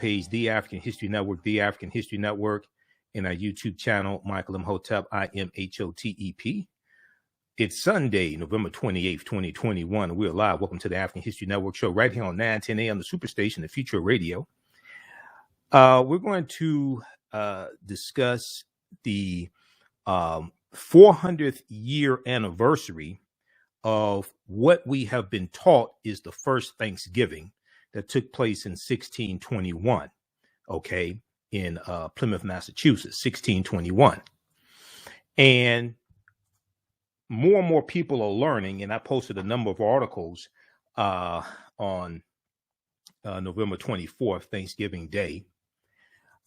page, The African History Network, The African History Network, and our YouTube channel, Michael Imhotep, Imhotep. It's Sunday, November 28th, 2021. We're live. Welcome to the African History Network show right here on 910 AM, the Superstation, the future of radio. We're going to discuss the 400th year anniversary of what we have been taught is the first Thanksgiving that took place in 1621, okay, in Plymouth, Massachusetts, 1621. And more people are learning, and I posted a number of articles on November 24th, Thanksgiving Day,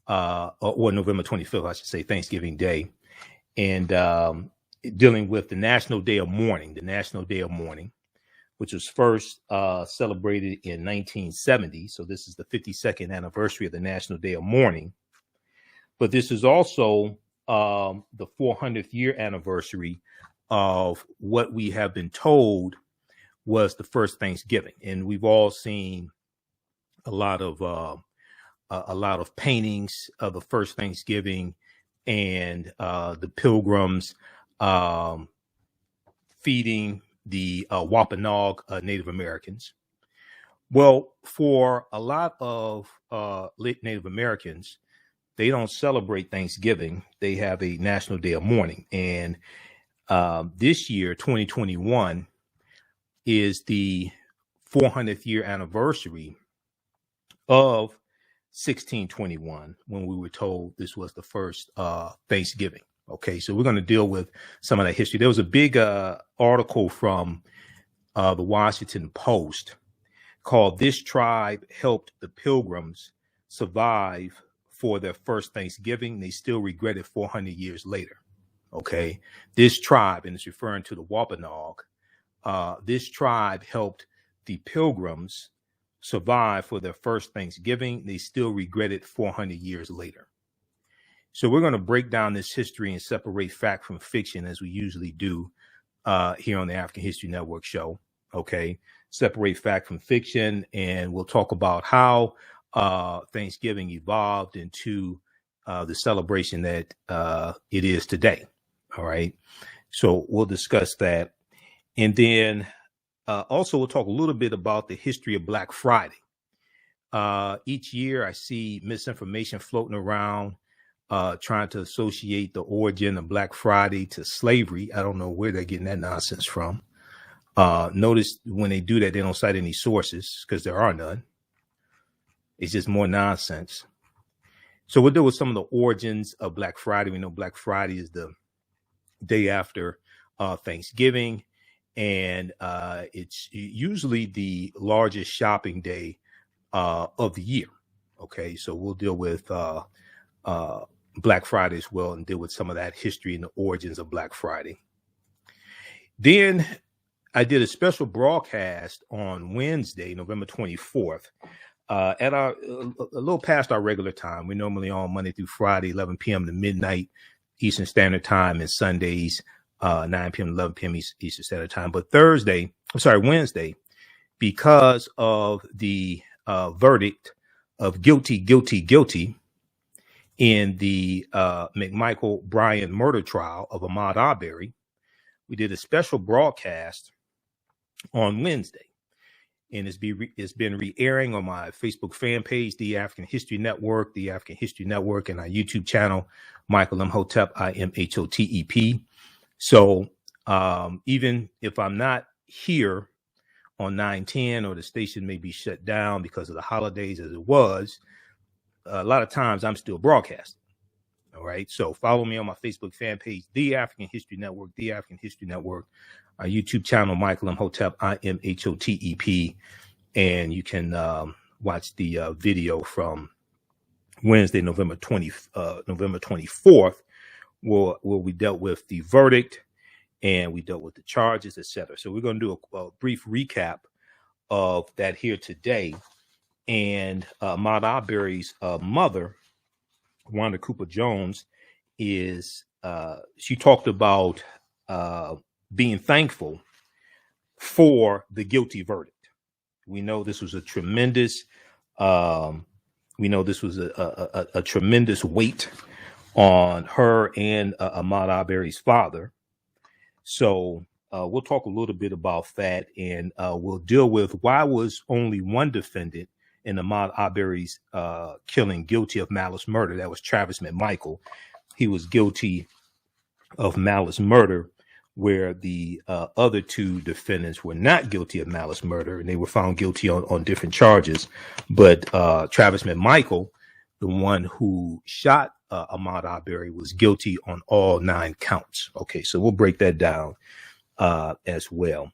or November 25th, I should say, Thanksgiving Day, and dealing with the National Day of Mourning, which was first celebrated in 1970. So this is the 52nd anniversary of the National Day of Mourning. But this is also the 400th year anniversary of what we have been told was the first Thanksgiving. And we've all seen a lot of paintings of the first Thanksgiving and the Pilgrims feeding the Wampanoag Native Americans. Well, for a lot of Native Americans, they don't celebrate Thanksgiving. They have a National Day of Mourning. And this year, 2021, is the 400th year anniversary of 1621, when we were told this was the first Thanksgiving. Okay, so we're going to deal with some of that history. There was a big article from the Washington Post called "This Tribe Helped the Pilgrims Survive for Their First Thanksgiving. They Still Regret It 400 Years Later." Okay, this tribe, and it's referring to the Wampanoag, this tribe helped the Pilgrims survive for their first Thanksgiving. They still regret it 400 years later. So we're going to break down this history and separate fact from fiction, as we usually do here on the African History Network show. Okay, separate fact from fiction, and we'll talk about how Thanksgiving evolved into the celebration that it is today. All right, so we'll discuss that, and then also we'll talk a little bit about the history of Black Friday. Each year I see misinformation floating around trying to associate the origin of Black Friday to slavery. I don't know where they're getting that nonsense from. Notice when they do that, they don't cite any sources because there are none. It's just more nonsense. So we'll deal with some of the origins of Black Friday. We know Black Friday is the day after Thanksgiving, and it's usually the largest shopping day of the year. Okay, so we'll deal with Black Friday as well, and deal with some of that history and the origins of Black Friday. Then I did a special broadcast on Wednesday, November 24th, at a little past our regular time. We're normally on Monday through Friday, 11 p.m. to midnight Eastern Standard Time, and Sundays 9 p.m. to 11 p.m. Eastern Standard Time. But Wednesday, because of the verdict of guilty in the McMichael Bryan murder trial of Ahmaud Arbery, we did a special broadcast on Wednesday. And it's been re-airing on my Facebook fan page, The African History Network, and our YouTube channel, Michael Imhotep, Imhotep. So even if I'm not here on 910, or the station may be shut down because of the holidays as it was, a lot of times I'm still broadcasting. All right. So follow me on my Facebook fan page, The African History Network, our YouTube channel, Michael Imhotep, Imhotep, and you can watch the video from Wednesday, November 24th, where we dealt with the verdict and we dealt with the charges, etc. So we're going to do a brief recap of that here today. And Ahmaud Arbery's mother, Wanda Cooper Jones, she talked about being thankful for the guilty verdict. We know this was a tremendous We know this was a tremendous weight on her and Ahmaud Arbery's father. So we'll talk a little bit about that, and we'll deal with why was only one defendant in Ahmaud Arbery's killing guilty of malice murder. That was Travis McMichael. He was guilty of malice murder, where the other two defendants were not guilty of malice murder, and they were found guilty on different charges. But Travis McMichael, the one who shot Ahmaud Arbery, was guilty on all 9 counts. Okay, so we'll break that down as well.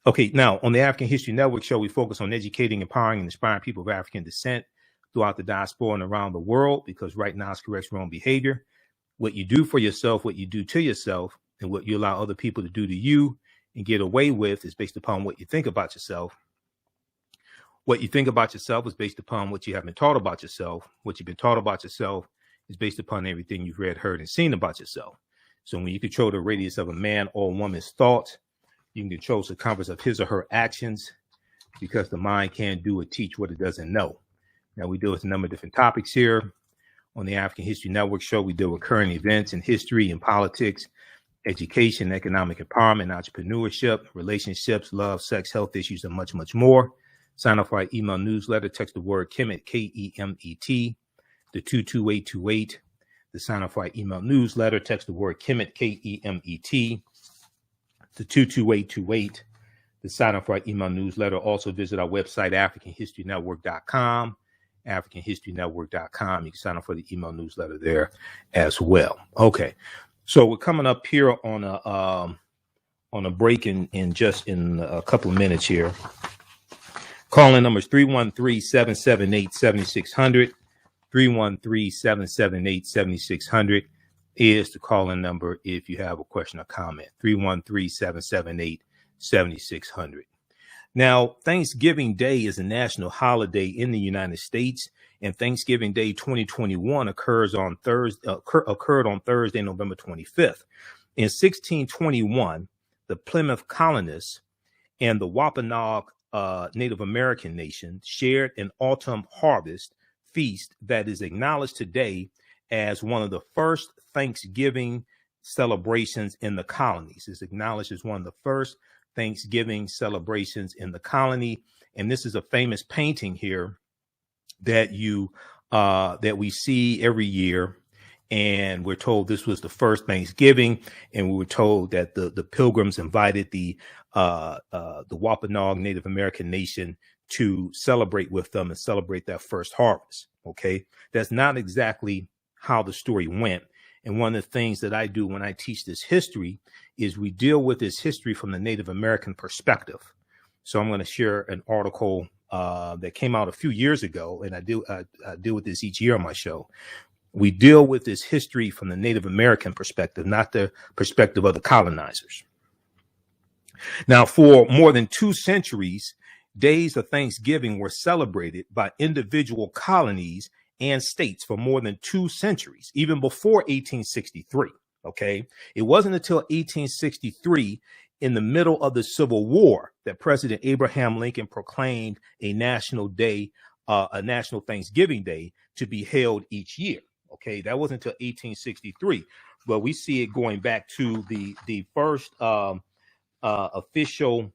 Okay, now on the African History Network show, we focus on educating, empowering, and inspiring people of African descent throughout the diaspora and around the world, because right now it's corrects wrong behavior. What you do for yourself, what you do to yourself, and what you allow other people to do to you and get away with is based upon what you think about yourself. What you think about yourself is based upon what you have been taught about yourself. What you've been taught about yourself is based upon everything you've read, heard, and seen about yourself. So when you control the radius of a man or woman's thoughts, you can control the circumference of his or her actions, because the mind can't do or teach what it doesn't know. Now, we deal with a number of different topics here on the African History Network show. We deal with current events in history and politics, education, economic empowerment, entrepreneurship, relationships, love, sex, health issues, and much, much more. Sign up for our email newsletter. Text the word Kemet, K-E-M-E-T, to 22828. To sign up for our email newsletter, text the word Kemet, K-E-M-E-T, to 22828. To sign up for our email newsletter, also visit our website, AfricanHistoryNetwork.com, AfricanHistoryNetwork.com. You can sign up for the email newsletter there as well. Okay, so we're coming up here on a break in a couple of minutes here. Calling numbers 313-778-7600. 313-778-7600 is the call-in number if you have a question or comment. 313-778-7600. Now, Thanksgiving Day is a national holiday in the United States, and Thanksgiving Day 2021 occurred on Thursday, November 25th. In 1621, the Plymouth colonists and the Wampanoag Native American nation shared an autumn harvest feast that is acknowledged today as one of the first Thanksgiving celebrations in the colonies. It's acknowledged as one of the first Thanksgiving celebrations in the colony. And this is a famous painting here that we see every year. And we're told this was the first Thanksgiving, and we were told that the Pilgrims invited the Wampanoag Native American nation to celebrate with them and celebrate that first harvest. Okay, that's not exactly how the story went. And one of the things that I do when I teach this history is we deal with this history from the Native American perspective. So I'm going to share an article that came out a few years ago, and I deal with this each year on my show. We deal with this history from the Native American perspective, not the perspective of the colonizers. Now, for more than 2 centuries, days of Thanksgiving were celebrated by individual colonies and states for more than 2 centuries, even before 1863. Okay, it wasn't until 1863, in the middle of the Civil War, that President Abraham Lincoln proclaimed a national day, a national Thanksgiving Day, to be held each year. Okay, that wasn't until 1863, but we see it going back to the first official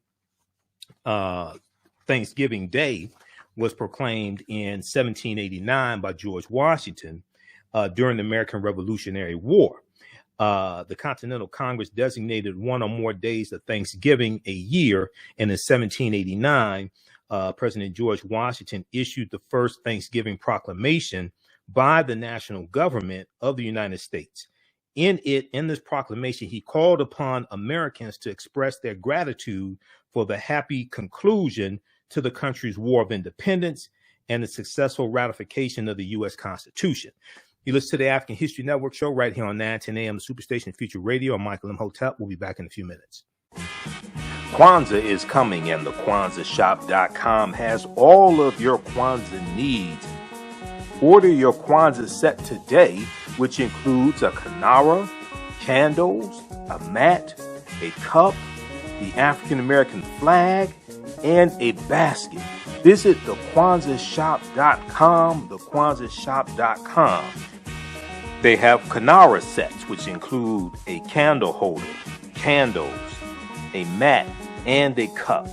Thanksgiving Day was proclaimed in 1789 by George Washington during the American Revolutionary War. The Continental Congress designated one or more days of Thanksgiving a year, and in 1789, President George Washington issued the first Thanksgiving proclamation by the national government of the United States. In this proclamation, he called upon Americans to express their gratitude for the happy conclusion to the country's War of Independence and the successful ratification of the U.S. Constitution. You listen to the African History Network show right here on 910 AM, the Superstation Future Radio. I'm Michael Imhotep. We'll be back in a few minutes. Kwanzaa is coming, and the KwanzaaShop.com has all of your Kwanzaa needs. Order your Kwanzaa set today, which includes a kinara, candles, a mat, a cup, the African American flag, and a basket. Visit TheKwanzaaShop.com, TheKwanzaaShop.com. They have Kanara sets, which include a candle holder, candles, a mat, and a cup.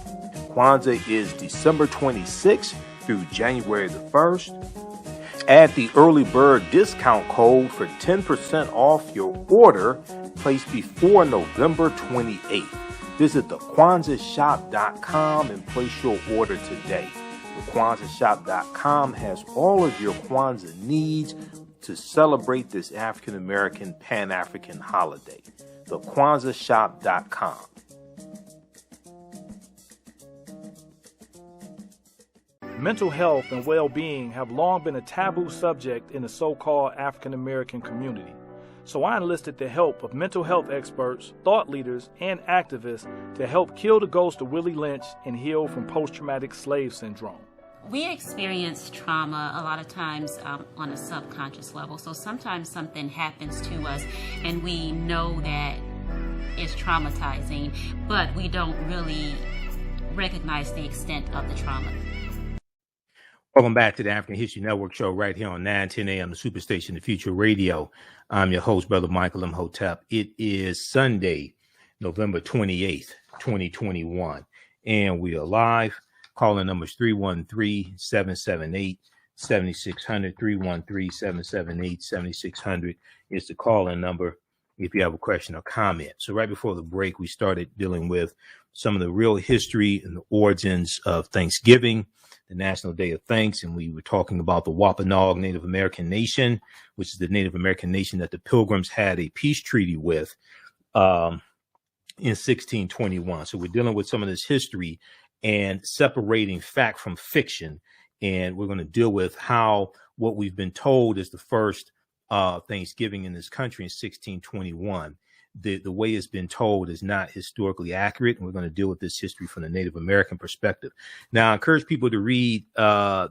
Kwanzaa is December 26th through January the 1st. Add the early bird discount code for 10% off your order placed before November 28th. Visit TheKwanzaaShop.com and place your order today. TheKwanzaaShop.com has all of your Kwanzaa needs to celebrate this African American Pan-African holiday. TheKwanzaaShop.com. Mental health and well-being have long been a taboo subject in the so-called African American community. So I enlisted the help of mental health experts, thought leaders, and activists to help kill the ghost of Willie Lynch and heal from post-traumatic slave syndrome. We experience trauma a lot of times on a subconscious level. So sometimes something happens to us and we know that it's traumatizing, but we don't really recognize the extent of the trauma. Welcome back to the African History Network show right here on 910 a.m. the Superstation, the Future Radio. I'm your host, Brother Michael Imhotep. It is Sunday, November 28th, 2021, and we are live. Calling numbers 313-778-7600, 313-778-7600 is the call-in number if you have a question or comment. So right before the break, we started dealing with some of the real history and the origins of Thanksgiving, the National Day of Thanks, and we were talking about the Wampanoag Native American Nation, which is the Native American nation that the Pilgrims had a peace treaty with in 1621. So we're dealing with some of this history and separating fact from fiction, and we're going to deal with how what we've been told is the first Thanksgiving in this country in 1621. The way it's been told is not historically accurate, and we're going to deal with this history from the Native American perspective. Now, I encourage people to read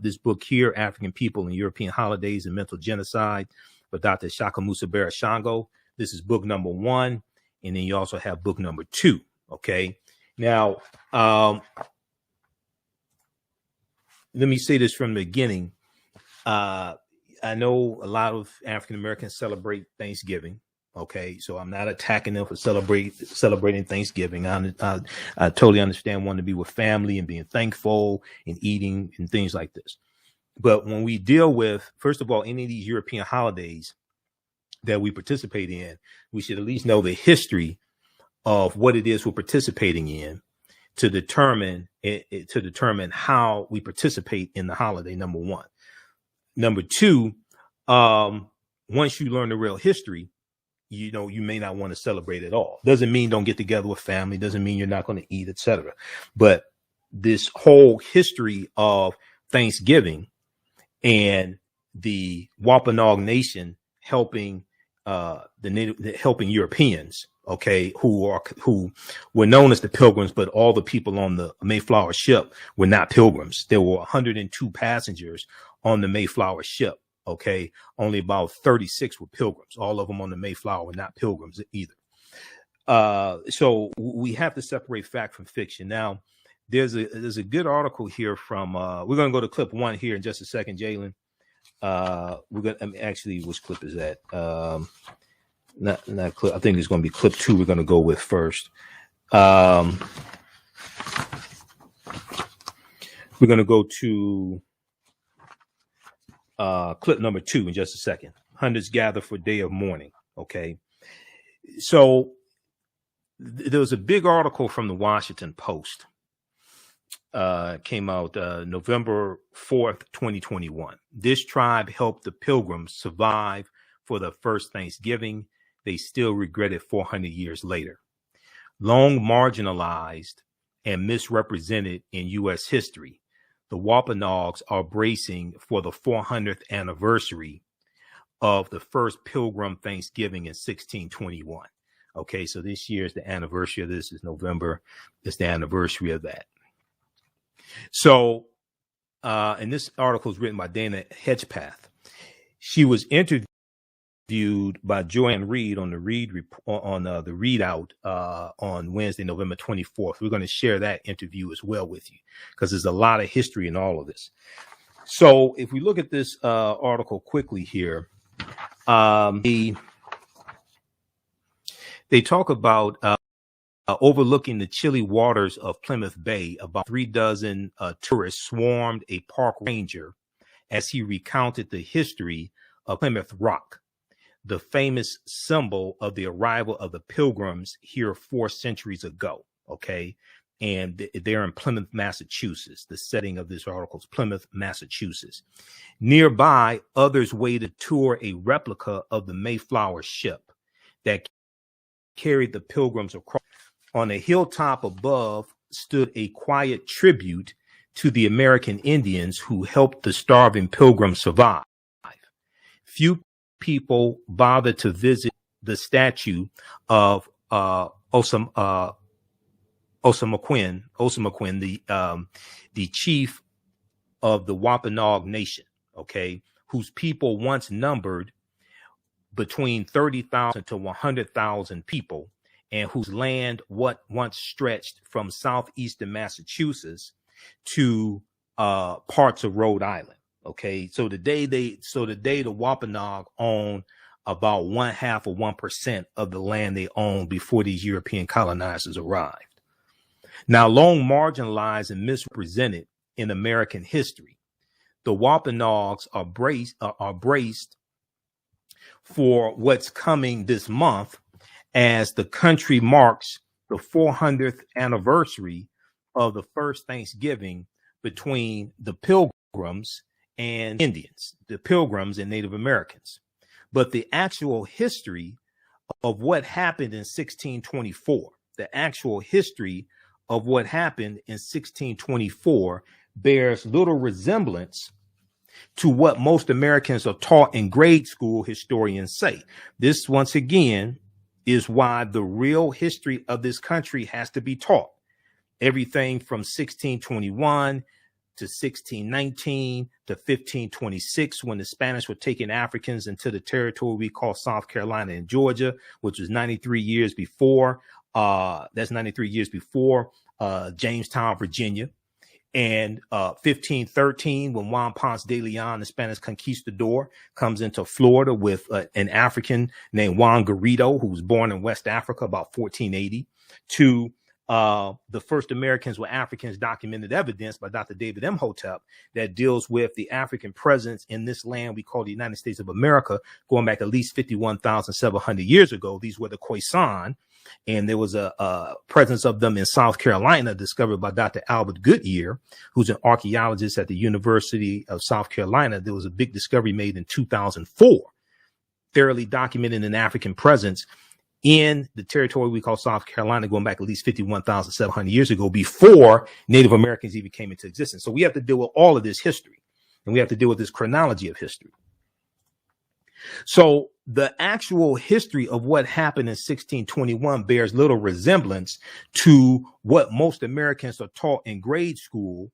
this book here, African People and European Holidays and Mental Genocide, by Dr. Shakamusa Barashango. This is book number 1, and then you also have book number 2, okay? Now, let me say this from the beginning. I know a lot of African Americans celebrate Thanksgiving. Okay, so I'm not attacking them for celebrating Thanksgiving. I totally understand wanting to be with family and being thankful and eating and things like this. But when we deal with, first of all, any of these European holidays that we participate in, we should at least know the history of what it is we're participating in to determine how we participate in the holiday, number one. Number two, once you learn the real history, you know, you may not want to celebrate at all. Doesn't mean don't get together with family. Doesn't mean you're not going to eat, etc. But this whole history of Thanksgiving and the Wampanoag Nation helping helping Europeans, okay, who were known as the Pilgrims, but all the people on the Mayflower ship were not Pilgrims. There were 102 passengers on the Mayflower ship. Okay, only about 36 were Pilgrims. All of them on the Mayflower were not Pilgrims either. So we have to separate fact from fiction. Now, there's a good article here from. We're going to go to clip 1 here in just a second, Jalen. We're going to actually, which clip is that? Not clip. I think it's going to be clip 2. We're going to go with first. We're going to go to. Clip number 2 in just a second. Hundreds gather for day of mourning. Okay. So there was a big article from the Washington Post. Came out November 4th, 2021. This tribe helped the Pilgrims survive for the first Thanksgiving. They still regret it 400 years later. Long marginalized and misrepresented in U.S. history, the Wampanoags are bracing for the 400th anniversary of the first Pilgrim Thanksgiving in 1621. Okay, so this year is the anniversary of this. Is November. It's the anniversary of that. So, and this article is written by Dana Hedgepath. She was interviewed viewed by Joanne Reed on the the readout on Wednesday, November 24th. We're going to share that interview as well with you because there's a lot of history in all of this. So if we look at this article quickly here, they talk about overlooking the chilly waters of Plymouth Bay. About 36 tourists swarmed a park ranger as he recounted the history of Plymouth Rock, the famous symbol of the arrival of the Pilgrims here 4 centuries ago. Okay. And they're in Plymouth, Massachusetts. The setting of this article is Plymouth, Massachusetts. Nearby, others waited to tour a replica of the Mayflower ship that carried the Pilgrims across. On a hilltop above stood a quiet tribute to the American Indians who helped the starving Pilgrims survive. Few people bothered to visit the statue of Osamoquin, the chief of the Wampanoag Nation, okay, whose people once numbered between 30,000 to 100,000 people, and whose land once stretched from southeastern Massachusetts to parts of Rhode Island. Okay, so today the Wampanoag own about 1/2 of the land they owned before these European colonizers arrived. Now, long marginalized and misrepresented in American history, the Wampanoags are braced for what's coming this month as the country marks the 400th anniversary of the first Thanksgiving between the Pilgrims and Indians, the Pilgrims and Native Americans. But the actual history of what happened in 1624, the actual history of what happened in 1624 bears little resemblance to what most Americans are taught in grade school, historians say. This, once again, is why the real history of this country has to be taught. Everything from 1621 to 1619 to 1526, when the Spanish were taking Africans into the territory we call South Carolina and Georgia, which was 93 years before. That's 93 years before Jamestown, Virginia. And 1513, when Juan Ponce de Leon, the Spanish conquistador, comes into Florida with an African named Juan Garrido, who was born in West Africa about 1480, to the first Americans with Africans documented evidence by Dr. David Imhotep that deals with the African presence in this land we call the United States of America, going back at least 51,700 years ago. These were the Khoisan. And there was a presence of them in South Carolina discovered by Dr. Albert Goodyear, who's an archaeologist at the University of South Carolina. There was a big discovery made in 2004, thoroughly documenting an African presence in the territory we call South Carolina, going back at least 51,700 years ago, before Native Americans even came into existence. So we have to deal with all of this history, and we have to deal with this chronology of history. So the actual history of what happened in 1621 bears little resemblance to what most Americans are taught in grade school,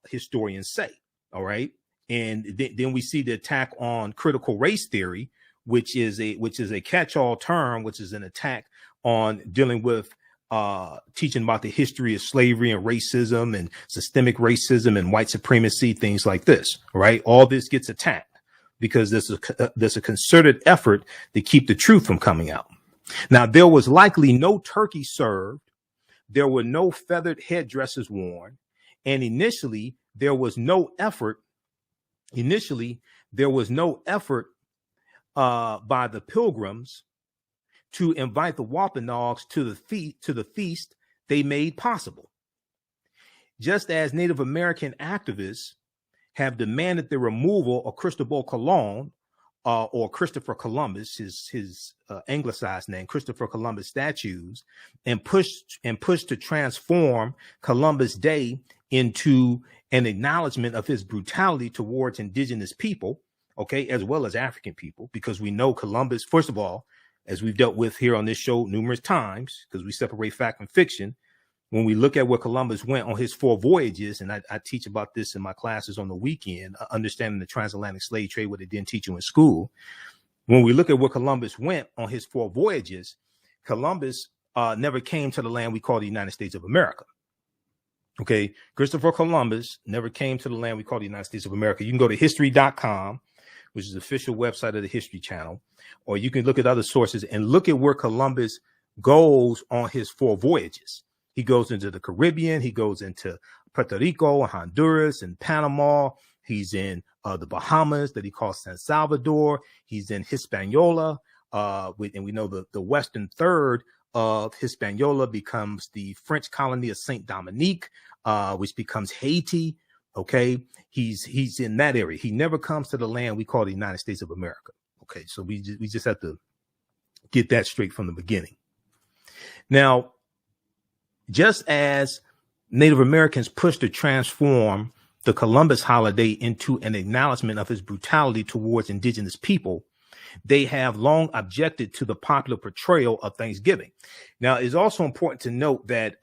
historians say. All right. And then we see the attack on critical race theory, which is a catch-all term, which is an attack on dealing with teaching about the history of slavery and racism and systemic racism and white supremacy, things like this. Right. All this gets attacked, because there's a concerted effort to keep the truth from coming out. Now, there was likely no turkey served. There were no feathered headdresses worn. And initially, there was no effort by the Pilgrims to invite the Wampanoags to the feast they made possible. Just as Native American activists have demanded the removal of Cristobal Colon, or Christopher Columbus, his anglicized name, Christopher Columbus statues, and pushed to transform Columbus Day into an acknowledgement of his brutality towards indigenous people, okay, as well as African people, because we know Columbus, first of all, as we've dealt with here on this show numerous times, because we separate fact from fiction. When we look at where Columbus went on his 4 voyages, and I teach about this in my classes on the weekend, understanding the transatlantic slave trade, what they didn't teach you in school. when we look at where Columbus went on his 4 voyages, Columbus never came to the land we call the United States of America. Okay, Christopher Columbus never came to the land we call the United States of America. You can go to history.com, which is the official website of the History Channel, or you can look at other sources and look at where Columbus goes on his 4 voyages. He goes into the Caribbean, he goes into Puerto Rico, Honduras, and Panama. He's in the Bahamas that he calls San Salvador. He's in Hispaniola, and we know the western third of Hispaniola becomes the French colony of Saint Dominique, which becomes Haiti. Okay, he's in that area. He never comes to the land we call the United States of America. Okay, so we just have to get that straight from the beginning. Now, just as Native Americans pushed to transform the Columbus holiday into an acknowledgement of his brutality towards indigenous people, they have long objected to the popular portrayal of Thanksgiving. Now, it's also important to note that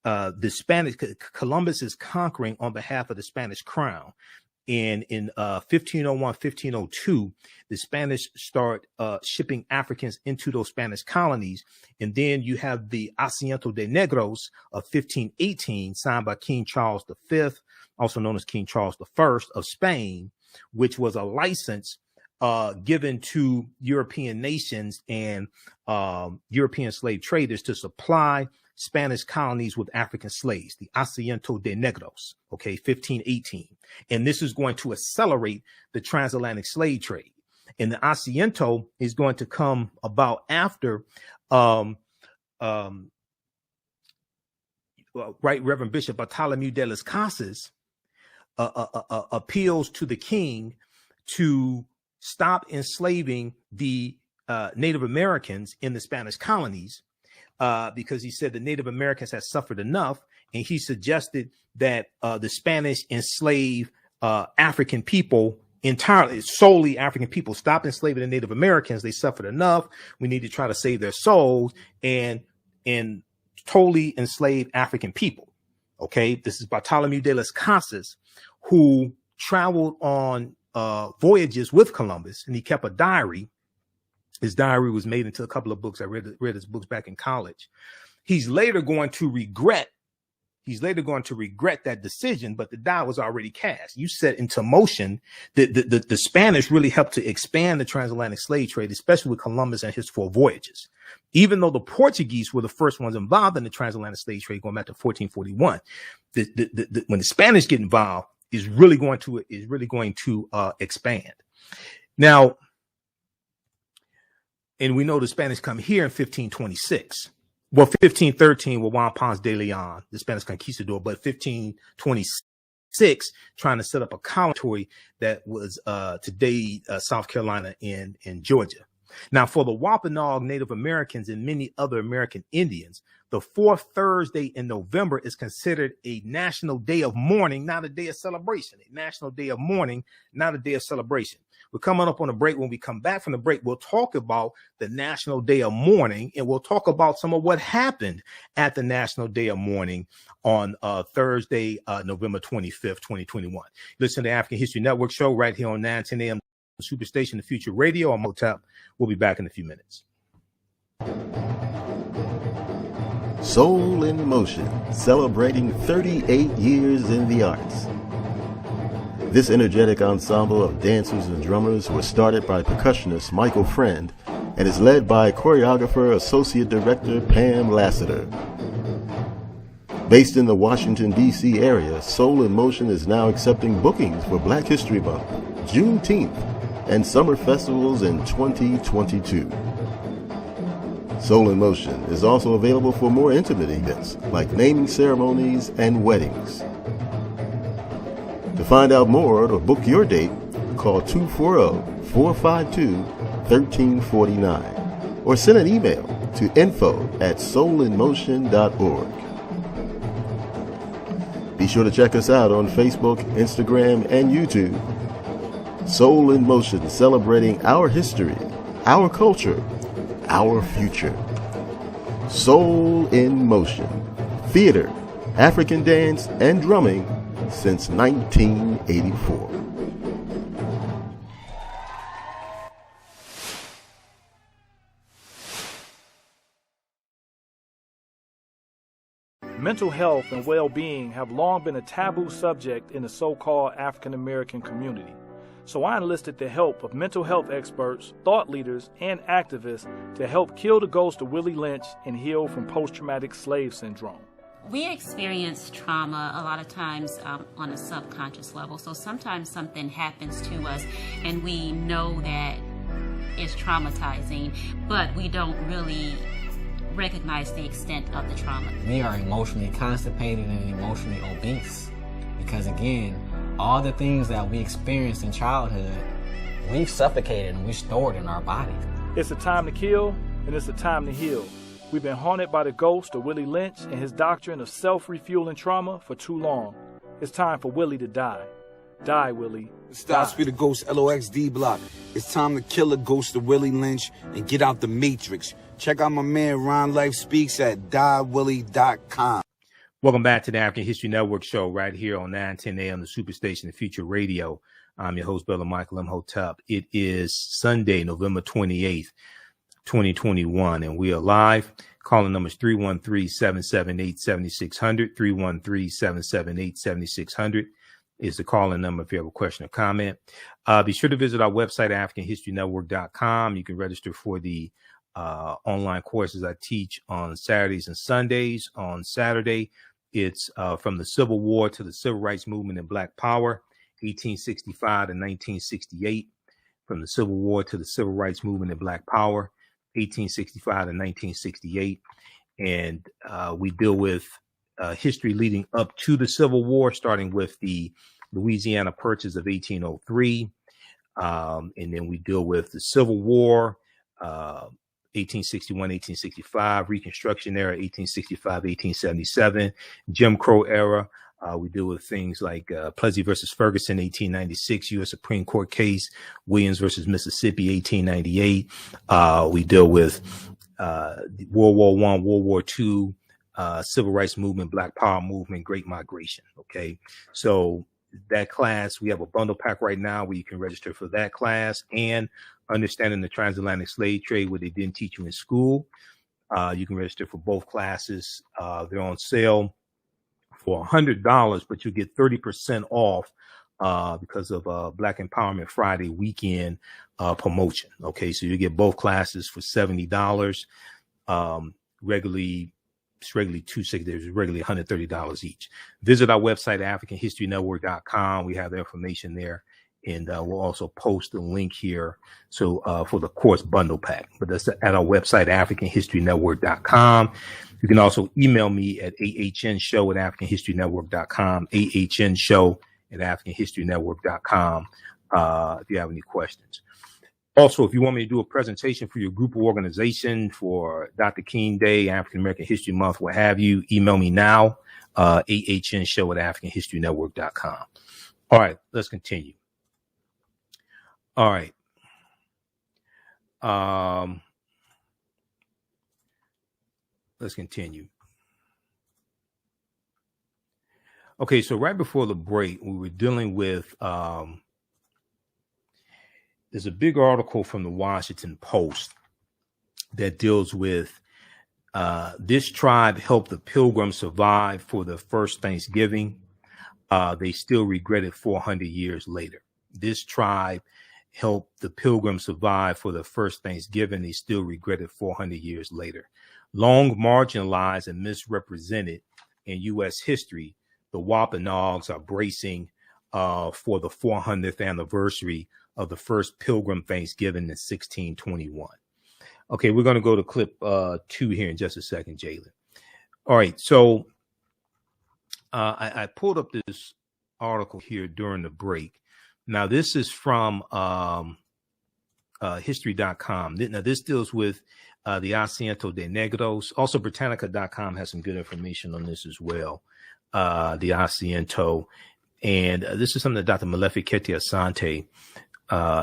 the Spanish Columbus is conquering on behalf of the Spanish crown. And in 1501, 1502, the Spanish start shipping Africans into those Spanish colonies. And then you have the Asiento de Negros of 1518, signed by King Charles V, also known as King Charles I of Spain, which was a license given to European nations and European slave traders to supply Spanish colonies with African slaves, the Asiento de Negros, okay, 1518. And this is going to accelerate the transatlantic slave trade. And the Asiento is going to come about after Right Reverend Bishop Bartholomew de las Casas appeals to the king to stop enslaving the Native Americans in the Spanish colonies, because he said the Native Americans had suffered enough, and he suggested that the Spanish enslave African people entirely, solely African people. Stop enslaving the Native Americans. They suffered enough. We need to try to save their souls and totally enslave African people. Okay, this is Bartholomew de las Casas, who traveled on voyages with Columbus, and he kept a diary. His diary was made into a couple of books. I read his books back in college. He's later going to regret that decision, but the die was already cast. You set into motion the Spanish really helped to expand the transatlantic slave trade, especially with Columbus and his 4 voyages. Even though the Portuguese were the first ones involved in the transatlantic slave trade going back to 1441, when the Spanish get involved, is really going to expand. Now, and we know the Spanish come here in 1526. Well, 1513 with Juan Ponce de Leon, the Spanish conquistador, but 1526 trying to set up a colony that was today South Carolina and Georgia. Now, for the Wampanoag Native Americans and many other American Indians, the 4th Thursday in November is considered a national day of mourning, not a day of celebration. A national day of mourning, not a day of celebration. We're coming up on a break. When we come back from the break, we'll talk about the National Day of Mourning, and we'll talk about some of what happened at the National Day of Mourning on Thursday, November 25th, 2021. Listen to the African History Network show right here on 910 a.m. Superstation, The Future Radio. I'm Imhotep. We'll be back in a few minutes. Soul in Motion, celebrating 38 years in the arts. This energetic ensemble of dancers and drummers was started by percussionist Michael Friend and is led by choreographer Associate Director Pam Lassiter. Based in the Washington, D.C. area, Soul in Motion is now accepting bookings for Black History Month, Juneteenth, and summer festivals in 2022. Soul in Motion is also available for more intimate events like naming ceremonies and weddings. To find out more or book your date, call 240-452-1349 or send an email to info@soulinmotion.org. Be sure to check us out on Facebook, Instagram, and YouTube. Soul in Motion, celebrating our history, our culture, our future. Soul in Motion. Theater, African dance, and drumming since 1984. mental health and well-being have long been a taboo subject in the so-called African American community. So I enlisted the help of mental health experts, thought leaders, and activists to help kill the ghost of Willie Lynch and heal from post-traumatic slave syndrome. We experience trauma a lot of times on a subconscious level. So sometimes something happens to us and we know that it's traumatizing, but we don't really recognize the extent of the trauma. We are emotionally constipated and emotionally obese because, again, all the things that we experienced in childhood, we've suffocated and we stored in our bodies. It's a time to kill and it's a time to heal. We've been haunted by the ghost of Willie Lynch and his doctrine of self-refueling trauma for too long. It's time for Willie to die. Die, Willie. Stop for the ghost LOXD block. It's time to kill the ghost of Willie Lynch and get out the matrix. Check out my man Ron Life Speaks at diewillie.com. Welcome back to the African History Network show right here on 910 AM, the Superstation of Future Radio. I'm your host, Brother Michael Imhotep. It is Sunday, November 28th, 2021, and we are live. Calling numbers 313-778-7600, 313-778-7600 is the calling number if you have a question or comment. Be sure to visit our website, AfricanHistoryNetwork.com. You can register for the online courses I teach on Saturdays and Sundays. On Saturday, it's from the Civil War to the Civil Rights Movement and Black Power, 1865 to 1968. From the Civil War to the Civil Rights Movement and Black Power, 1865 to 1968. And we deal with history leading up to the Civil War, starting with the Louisiana Purchase of 1803. And then we deal with the Civil War, 1861, 1865, Reconstruction era, 1865, 1877, Jim Crow era. We deal with things like Plessy versus Ferguson, 1896, U.S. Supreme Court case, Williams versus Mississippi, 1898. We deal with World War I, World War II, Civil Rights Movement, Black Power Movement, Great Migration. Okay, so that class, we have a bundle pack right now where you can register for that class and Understanding the Transatlantic Slave Trade, what they didn't teach you in school. You can register for both classes. They're on sale for $100, but you get 30% off because of Black Empowerment Friday weekend promotion. Okay, so you get both classes for $70. Regularly $260. There's regularly $130 each. Visit our website, AfricanHistoryNetwork.com. We have the information there. And we'll also post the link here for the course bundle pack. But that's at our website, AfricanHistoryNetwork.com. You can also email me at AHNshow@AfricanHistoryNetwork.com, AHNshow@AfricanHistoryNetwork.com if you have any questions. Also, if you want me to do a presentation for your group or organization for Dr. King Day, African American History Month, what have you, email me now, AHNshow@AfricanHistoryNetwork.com. All right, let's continue. All right. Let's continue. Okay, so right before the break, we were dealing with there's a big article from the Washington Post that deals with this tribe helped the Pilgrims survive for the first Thanksgiving. They still regret it 400 years later. This tribe helped the Pilgrims survive for the first Thanksgiving. They still regret it 400 years later. Long marginalized and misrepresented in U.S. history, the Wampanoags are bracing for the 400th anniversary of the first Pilgrim Thanksgiving in 1621. Okay, we're going to go to clip 2 here in just a second, Jalen. All right, so I pulled up this article here during the break. Now, this is from history.com. Now, this deals with the Asiento de Negros. Also, Britannica.com has some good information on this as well, the Asiento. And this is something that Dr. Malefikete Asante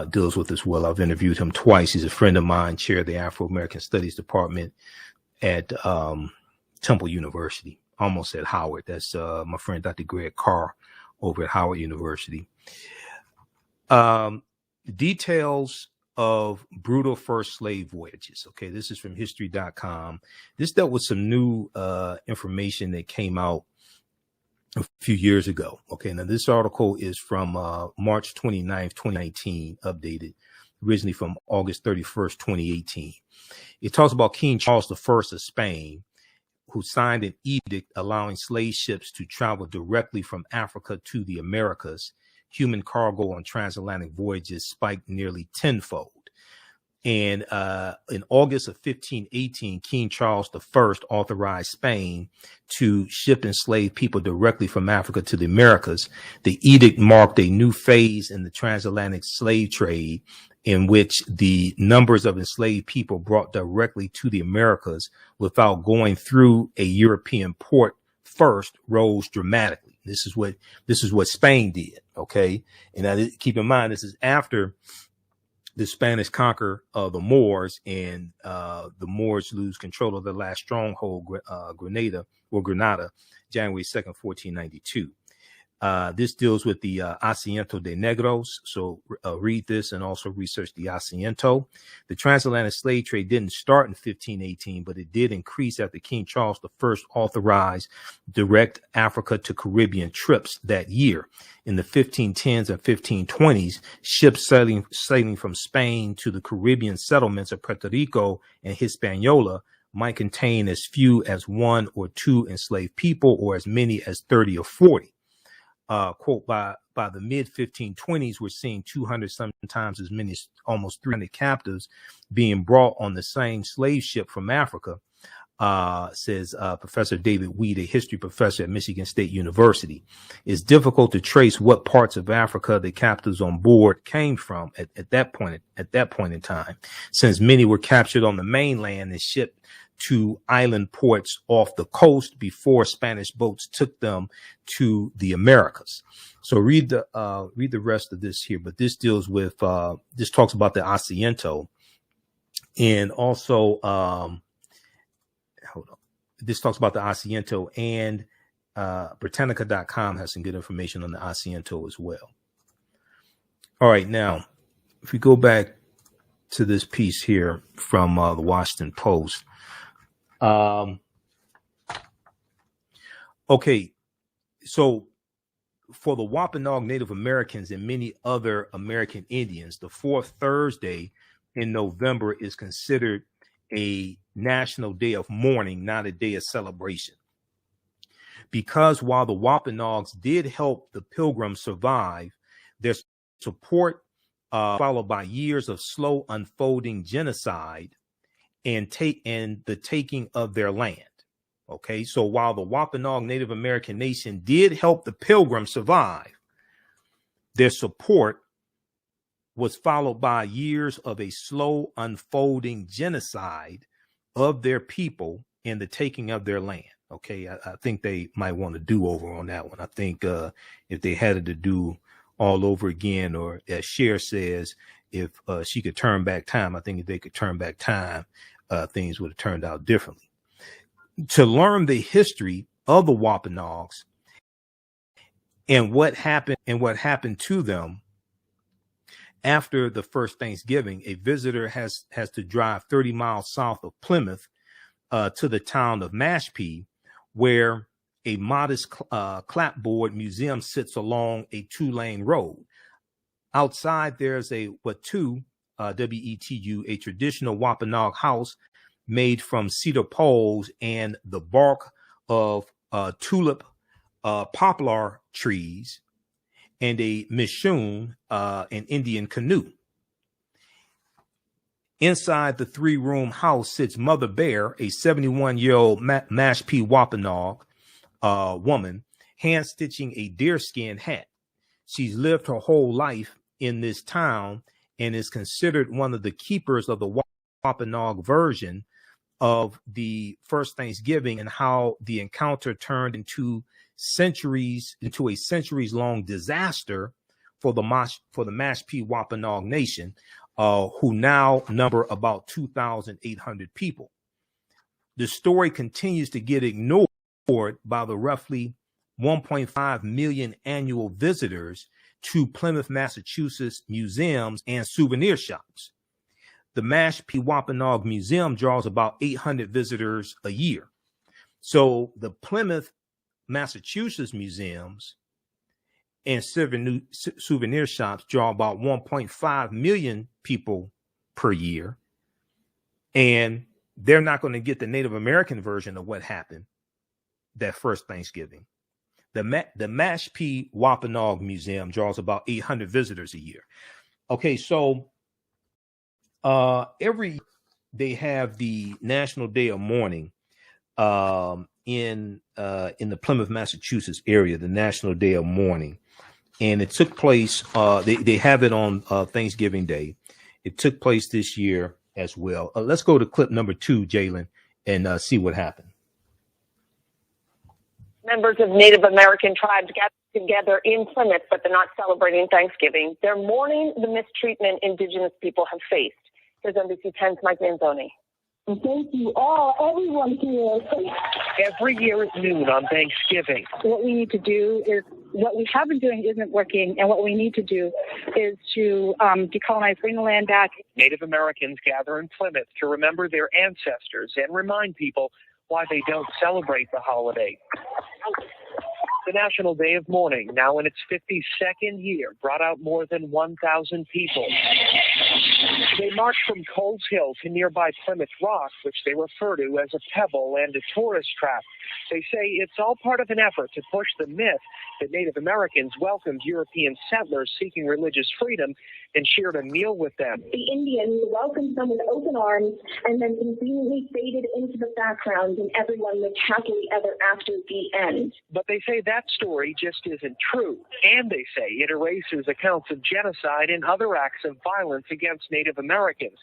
deals with as well. I've interviewed him twice. He's a friend of mine, chair of the Afro-American Studies Department at Temple University, almost at Howard. That's my friend, Dr. Greg Carr, over at Howard University. Details of brutal first slave voyages. Okay, this is from history.com. This dealt with some new information that came out a few years ago. Okay, now this article is from March 29th, 2019, updated, originally from August 31st, 2018. It talks about King Charles I of Spain, who signed an edict allowing slave ships to travel directly from Africa to the Americas. Human cargo on transatlantic voyages spiked nearly tenfold. And in August of 1518, King Charles I authorized Spain to ship enslaved people directly from Africa to the Americas. The edict marked a new phase in the transatlantic slave trade, in which the numbers of enslaved people brought directly to the Americas without going through a European port first rose dramatically. This is what Spain did. Okay. And now keep in mind, this is after the Spanish conquer the Moors, and the Moors lose control of their last stronghold, Granada, January 2nd, 1492. This deals with the Asiento de Negros. So read this and also research the Asiento. The transatlantic slave trade didn't start in 1518, but it did increase after King Charles I authorized direct Africa to Caribbean trips that year. In the 1510s and 1520s, ships sailing from Spain to the Caribbean settlements of Puerto Rico and Hispaniola might contain as few as 1 or 2 enslaved people, or as many as 30 or 40. Quote, by the mid 1520s, we're seeing 200, sometimes as many as almost 300 captives being brought on the same slave ship from Africa, says Professor David Weed, a history professor at Michigan State University. It's difficult to trace what parts of Africa the captives on board came from at that point in time, since many were captured on the mainland and shipped to island ports off the coast before Spanish boats took them to the Americas. So read the rest of this here, but this deals with this talks about the Asiento, and also this talks about the Asiento, and Britannica.com has some good information on the Asiento as well. All right, now if we go back to this piece here from the Washington Post. Okay, so for the Wampanoag Native Americans and many other American Indians, the fourth Thursday in November is considered a national day of mourning, not a day of celebration. Because while the Wampanoags did help the Pilgrims survive, their support followed by years of slow unfolding genocide and the taking of their land. Okay, so while the Wampanoag Native American nation did help the Pilgrims survive, their support was followed by years of a slow unfolding genocide of their people and the taking of their land. Okay, I think they might want to do over on that one. I think if they had it to do all over again, or as Cher says, if she could turn back time, I think if they could turn back time, things would have turned out differently. To learn the history of the Wampanoags and what happened to them after the first Thanksgiving, a visitor has to drive 30 miles south of Plymouth to the town of Mashpee, where a modest clapboard museum sits along a 2-lane road. Outside, there's a Wetu, W-E-T-U, a traditional Wampanoag house made from cedar poles and the bark of tulip poplar trees, and a mishoon, an Indian canoe. Inside the 3-room house sits Mother Bear, a 71-year-old Mashpee Wampanoag woman, hand-stitching a deerskin hat. She's lived her whole life in this town and is considered one of the keepers of the Wampanoag version of the first Thanksgiving, and how the encounter turned into a centuries-long disaster for the Mashpee Wampanoag Nation, who now number about 2,800 people. The story continues to get ignored by the roughly 1.5 million annual visitors to Plymouth, Massachusetts museums and souvenir shops. the Mashpee Wampanoag Museum draws about 800 visitors a year. So the Plymouth, Massachusetts museums and souvenir shops draw about 1.5 million people per year. And they're not going to get the Native American version of what happened that first Thanksgiving. The Mashpee Wampanoag Museum draws about 800 visitors a year. Okay, so every year they have the National Day of Mourning in the Plymouth, Massachusetts area, the National Day of Mourning. And it took place, they have it on Thanksgiving Day. It took place this year as well. Let's go to clip number 2, Jalen, and see what happened. Members of Native American tribes gathered together in Plymouth, but they're not celebrating Thanksgiving. They're mourning the mistreatment Indigenous people have faced. Here's NBC 10's Mike Manzoni. Thank you all, everyone here. Every year at noon on Thanksgiving. What we need to do is, what we have been doing isn't working, and what we need to do is to decolonize, bring the land back. Native Americans gather in Plymouth to remember their ancestors and remind people why they don't celebrate the holiday. The National Day of Mourning, now in its 52nd year, brought out more than 1,000 people. They marched from Coles Hill to nearby Plymouth Rock, which they refer to as a pebble and a tourist trap. They say it's all part of an effort to push the myth that Native Americans welcomed European settlers seeking religious freedom and shared a meal with them. The Indians welcomed them with open arms and then conveniently faded into the background, and everyone lived happily ever after the end. But they say that story just isn't true. And they say it erases accounts of genocide and other acts of violence against Native Americans.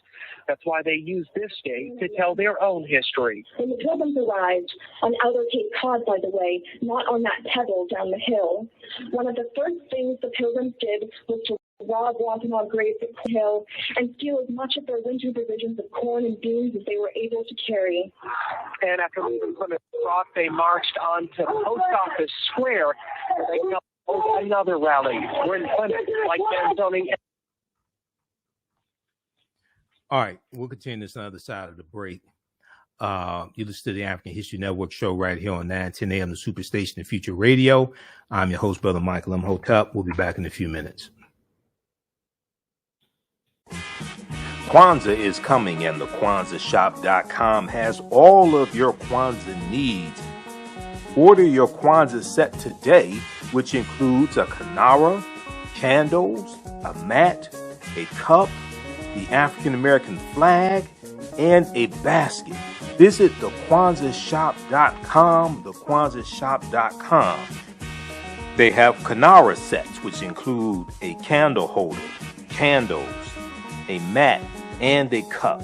That's why they use this day to tell their own history. When the Pilgrims arrived on Outer Cape Cod, by the way, not on that pebble down the hill, one of the first things the Pilgrims did was to rob Wampanoag graves at the hill and steal as much of their winter provisions of corn and beans as they were able to carry. And after leaving Plymouth Rock, they marched on to Post Office Square, where they held another rally. We're in Plymouth, like Manzoni. All right, we'll continue this on the other side of the break. You listen to the African History Network show right here on 910 a.m. the Superstation and Future Radio. I'm your host, Brother Michael Imhotep. We'll be back in a few minutes. Kwanzaa is coming, and the TheAHNShow.com has all of your Kwanzaa needs. Order your Kwanzaa set today, which includes a kinara, candles, a mat, a cup, the African American flag, and a basket. Visit TheAHNShow.com, TheAHNShow.com. They have kinara sets, which include a candle holder, candles, a mat, and a cup.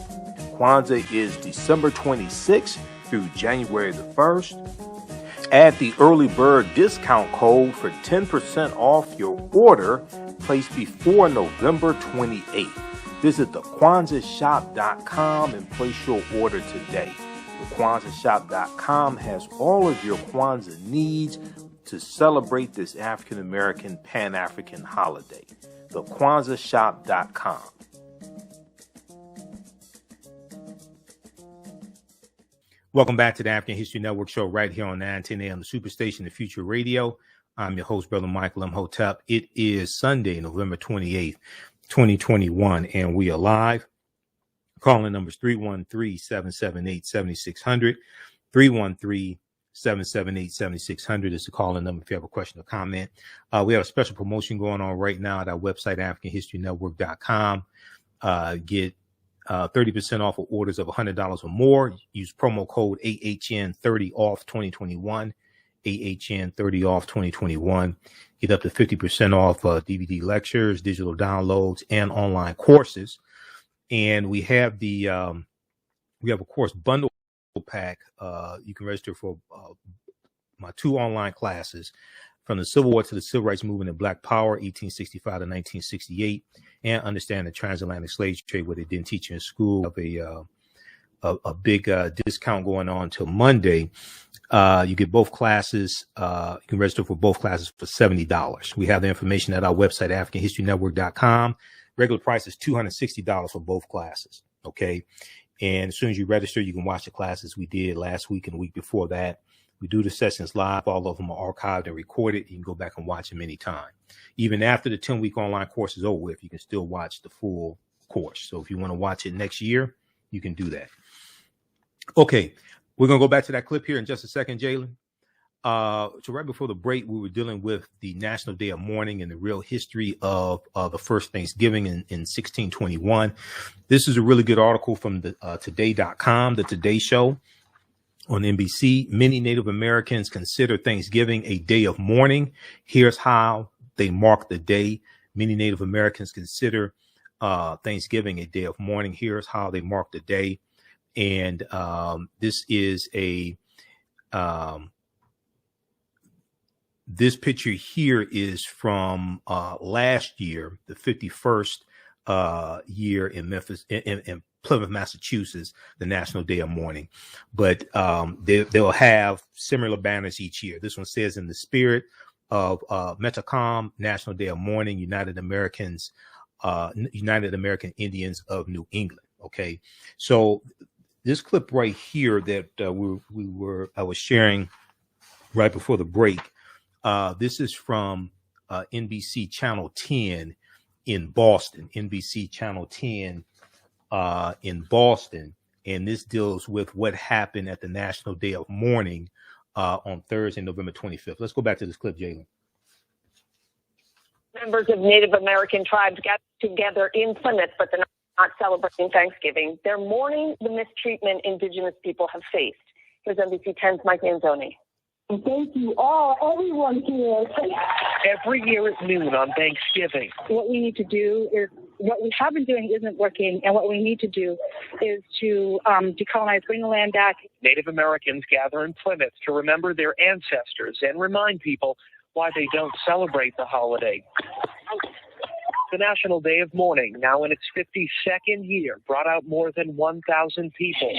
Kwanzaa is December 26th through January the 1st. Add the early bird discount code for 10% off your order placed before November 28th. Visit TheAHNShow.com and place your order today. TheAHNShow.com has all of your Kwanzaa needs to celebrate this African American Pan-African holiday. TheAHNShow.com. Welcome back to the African History Network show right here on 910 a.m. the Superstation, the Future Radio. I'm your host, Brother Michael Imhotep. It is Sunday, November 28th, 2021, and we are live. Calling numbers 313-778-7600. 313-778-7600 is the calling number if you have a question or comment. We have a special promotion going on right now at our website, AfricanHistoryNetwork.com. Get 30% off of orders of $100 or more. Use promo code AHN30 off 2021. AHN30 off 2021. Get up to 50% off DVD lectures, digital downloads, and online courses. And we have a course bundle pack. You can register for my 2 online classes, from the Civil War to the Civil Rights Movement and Black Power, 1865 to 1968, and understand the transatlantic slave trade, what they didn't teach you in school. Have a big discount going on till Monday. You get both classes. You can register for both classes for $70. We have the information at our website, AfricanHistoryNetwork.com. Regular price is $260 for both classes. Okay. And as soon as you register, you can watch the classes we did last week and the week before that. We do the sessions live. All of them are archived and recorded. You can go back and watch them anytime. Even after the 10-week online course is over with, you can still watch the full course. So if you want to watch it next year, you can do that. Okay. We're going to go back to that clip here in just a second, Jalen. So right before the break, we were dealing with the National Day of Mourning and the real history of the first Thanksgiving in 1621. This is a really good article from the today.com, the Today Show on NBC. Many Native Americans consider Thanksgiving a day of mourning. Here's how they mark the day. Many Native Americans consider Thanksgiving a day of mourning. Here's how they mark the day. And this is this picture here is from last year, the 51st year in Memphis, in Plymouth, Massachusetts, the National Day of Mourning. But they'll have similar banners each year. This one says, in the spirit of Metacom, National Day of Mourning, United American Indians of New England. Okay, so this clip right here that I was sharing right before the break. This is from NBC Channel 10 in Boston. NBC Channel 10 in Boston, and this deals with what happened at the National Day of Mourning on Thursday, November 25th. Let's go back to this clip, Jalen. Members of Native American tribes got together in Plymouth, but they're not celebrating Thanksgiving. They're mourning the mistreatment Indigenous people have faced. Here's NBC 10's Mike Manzoni. Thank you all, everyone here. Every year at noon on Thanksgiving. What we need to do is, what we have been doing isn't working, and what we need to do is to decolonize, bring the land back. Native Americans gather in Plymouth to remember their ancestors and remind people why they don't celebrate the holiday. The National Day of Mourning, now in its 52nd year, brought out more than 1,000 people.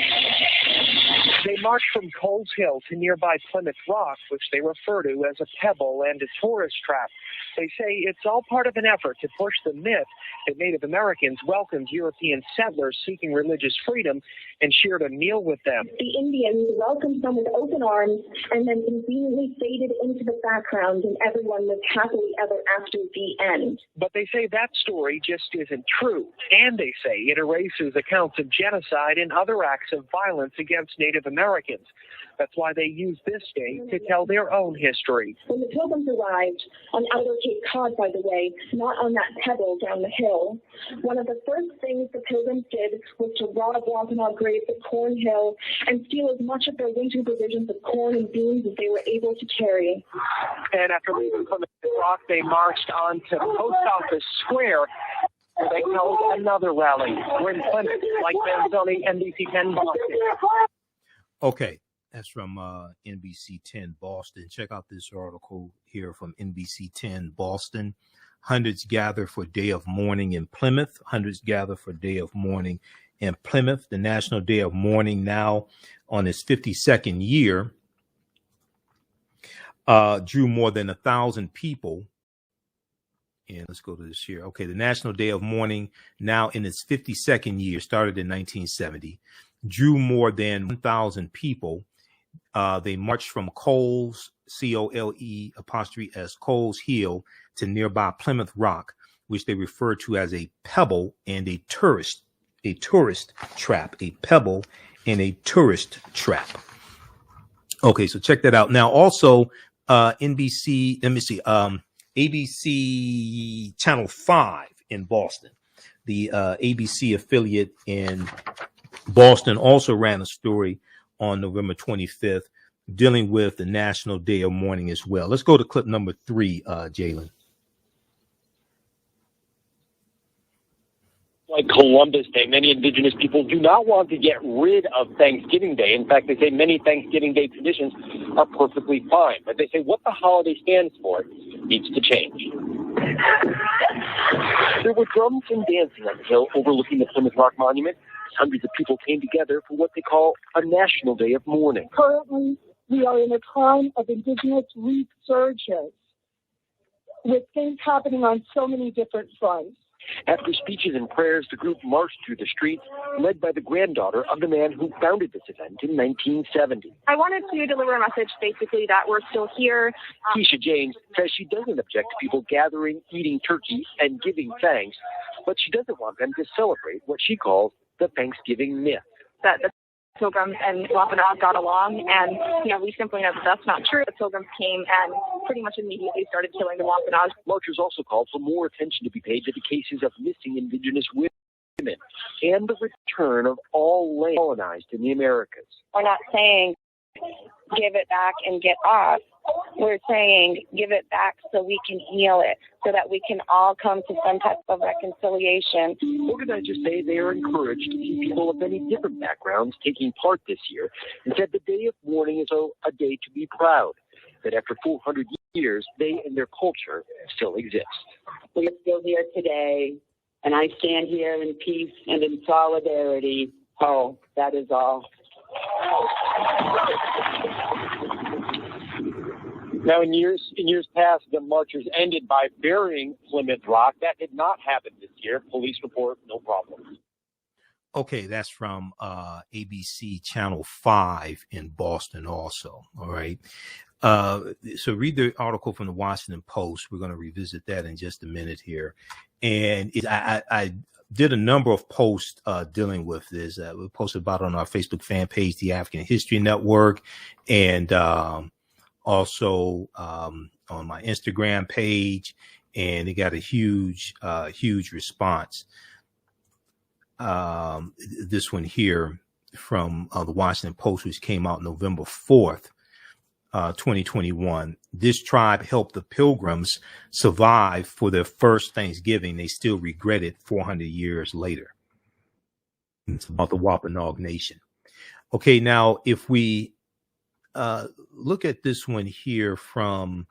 They marched from Coles Hill to nearby Plymouth Rock, which they refer to as a pebble and a tourist trap. They say it's all part of an effort to push the myth that Native Americans welcomed European settlers seeking religious freedom and shared a meal with them. The Indians welcomed them with open arms and then conveniently faded into the background, and everyone lived happily ever after, the end. But they say that story just isn't true, and they say it erases accounts of genocide and other acts of violence against Native Americans. That's why they use this day to tell their own history. When the Pilgrims arrived on Outer Cape Cod, by the way, not on that pebble down the hill, one of the first things the Pilgrims did was to rob Wampanoag graves at Corn Hill and steal as much of their winter provisions of corn and beans as they were able to carry. And after leaving Plymouth Rock, they marched on to Post Office Square, where they held another rally. We're in Plymouth, Mike Manzoni, NBC 10 Boston. Okay. That's from NBC 10 Boston. Check out this article here from NBC 10 Boston. Hundreds gather for Day of Mourning in Plymouth. Hundreds gather for Day of Mourning in Plymouth. The National Day of Mourning, now on its 52nd year, drew more than 1,000 people. And let's go to this here. Okay, the National Day of Mourning, now in its 52nd year, started in 1970, drew more than 1,000 people. They marched from Coles, COLE', Coles Hill, to nearby Plymouth Rock, which they refer to as a pebble and a tourist trap. A pebble and a tourist trap. Okay, so check that out. Now, also, ABC Channel 5 in Boston. The ABC affiliate in Boston also ran a story on November 25th dealing with the National Day of Mourning as well. Let's go to clip number 3, Jalen. Like Columbus Day, many Indigenous people do not want to get rid of Thanksgiving Day. In fact, they say many Thanksgiving Day traditions are perfectly fine. But they say what the holiday stands for needs to change. There were drums and dancing on the hill overlooking the Plymouth Rock Monument. Hundreds of people came together for what they call a National Day of Mourning. Currently, we are in a time of Indigenous resurgence with things happening on so many different fronts. After speeches and prayers, the group marched through the streets, led by the granddaughter of the man who founded this event in 1970. I wanted to deliver a message basically that we're still here. Keisha James says she doesn't object to people gathering, eating turkey, and giving thanks, but she doesn't want them to celebrate what she calls the Thanksgiving myth. That the Pilgrims and Wampanoag got along, and we simply know that that's not true. The Pilgrims came and pretty much immediately started killing the Wampanoag. Marchers also called for more attention to be paid to the cases of missing Indigenous women and the return of all land colonized in the Americas. We're not saying give it back and get off. We're saying give it back so we can heal it, so that we can all come to some type of reconciliation. Organizers say they are encouraged to see people of many different backgrounds taking part this year, and said the Day of Mourning is a day to be proud, that after 400 years, they and their culture still exist. We are still here today, and I stand here in peace and in solidarity. Oh, that is all. Now, in years past, the marchers ended by burying Plymouth Rock. That did not happen this year. Police report, no problem. Okay, that's from ABC Channel 5 in Boston also, all right? So read the article from the Washington Post. We're going to revisit that in just a minute here. And I did a number of posts dealing with this. We posted about it on our Facebook fan page, the African History Network, and also on my Instagram page, and it got a huge response. This one here from the Washington Post, which came out November 4th, 2021. This tribe helped the Pilgrims survive for their first Thanksgiving. They still regret it 400 years later. It's about the Wampanoag Nation. Okay, now if we look at this one here from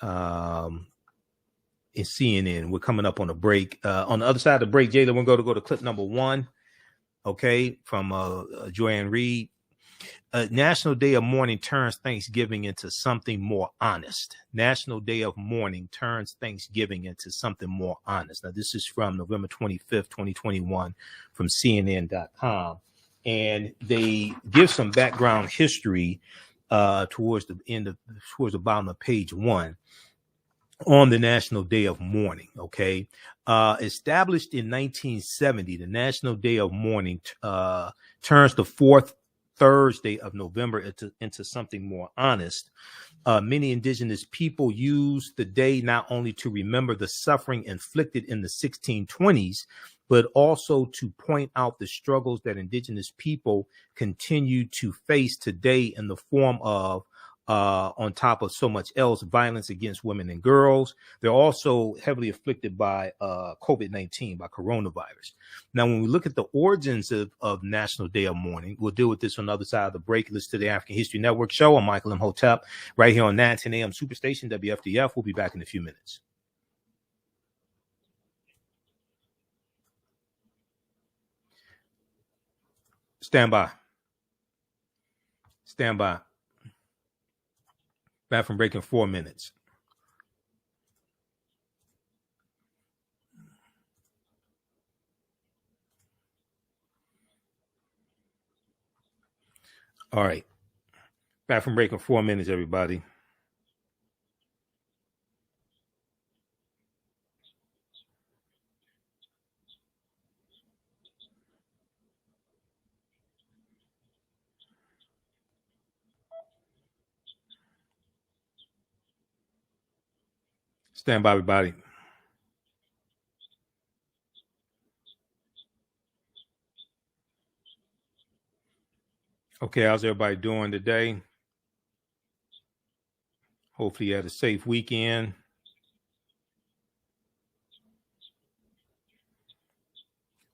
in CNN, we're coming up on a break. On the other side of the break, Jayla, we're going to go to clip number 1. Okay, from Joanne Reed. National Day of Mourning turns Thanksgiving into something more honest. National Day of Mourning turns Thanksgiving into something more honest. Now, this is from November 25th, 2021 from CNN.com. And they give some background history towards the bottom of page 1 on the National Day of Mourning. Okay. Established in 1970, the National Day of Mourning turns the fourth Thursday of November into something more honest. Many indigenous people use the day not only to remember the suffering inflicted in the 1620s, but also to point out the struggles that indigenous people continue to face today in the form of, on top of so much else, violence against women and girls. They're also heavily afflicted by COVID-19, by coronavirus. Now, when we look at the origins of National Day of Mourning, we'll deal with this on the other side of the break. Listen to the African History Network show. I'm Michael Imhotep, right here on 910 AM Superstation, WFDF. We'll be back in a few minutes. Stand by. Stand by. Back from break in 4 minutes. All right. Back from break in 4 minutes, everybody. Stand by, everybody. Okay, how's everybody doing today? Hopefully you had a safe weekend.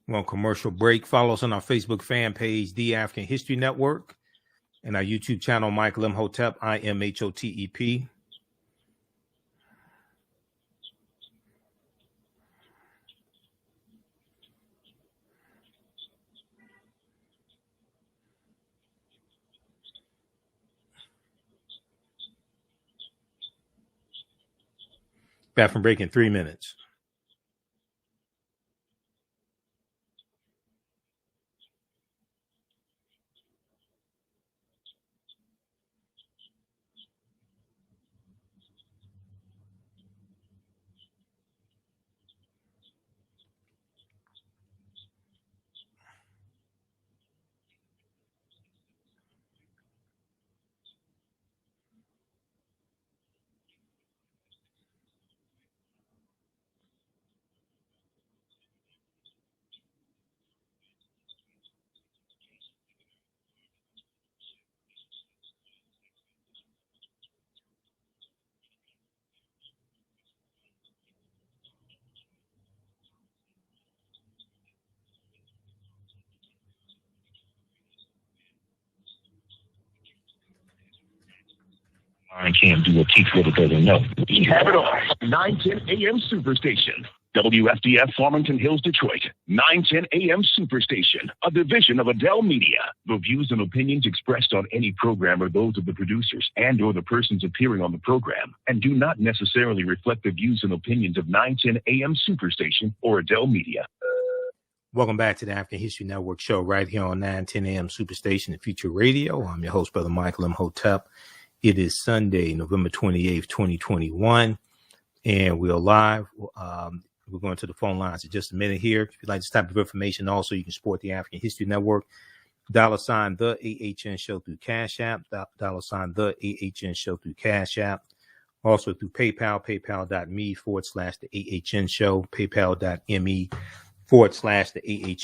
We're on commercial break. Follow us on our Facebook fan page, The African History Network, and our YouTube channel, Michael Imhotep, IMHOTEP. Back from break in 3 minutes. I can't do or teach what it doesn't know. We have it all. 910 AM Superstation. WFDF Farmington Hills, Detroit. 910 AM Superstation, a division of Adele Media. The views and opinions expressed on any program are those of the producers and or the persons appearing on the program and do not necessarily reflect the views and opinions of 910 AM Superstation or Adele Media. Welcome back to the African History Network show right here on 910 AM Superstation and Future Radio. I'm your host, Brother Michael Imhotep. It is Sunday, November 28th, 2021, and we're live. We're going to the phone lines in just a minute here. If you'd like this type of information, also, you can support the African History Network. $ the AHN show through Cash App. $ the AHN show through Cash App. Also through PayPal, paypal.me/the AHN show, paypal.me/the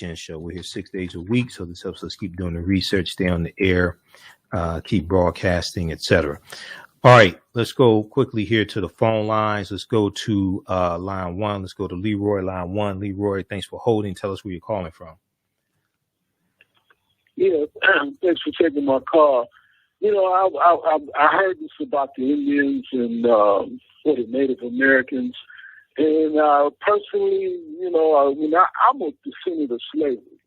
AHN show. We're here 6 days a week, so this helps us keep doing the research, stay on the air, keep broadcasting, etc. All right, let's go quickly here to the phone lines. Let's go to line one. Let's go to Leroy, line one. Leroy, thanks for holding. Tell us where you're calling from. Yeah, thanks for taking my call. You know, I heard this about the Indians and for the Native Americans. And personally, you know, I'm a descendant of slavery.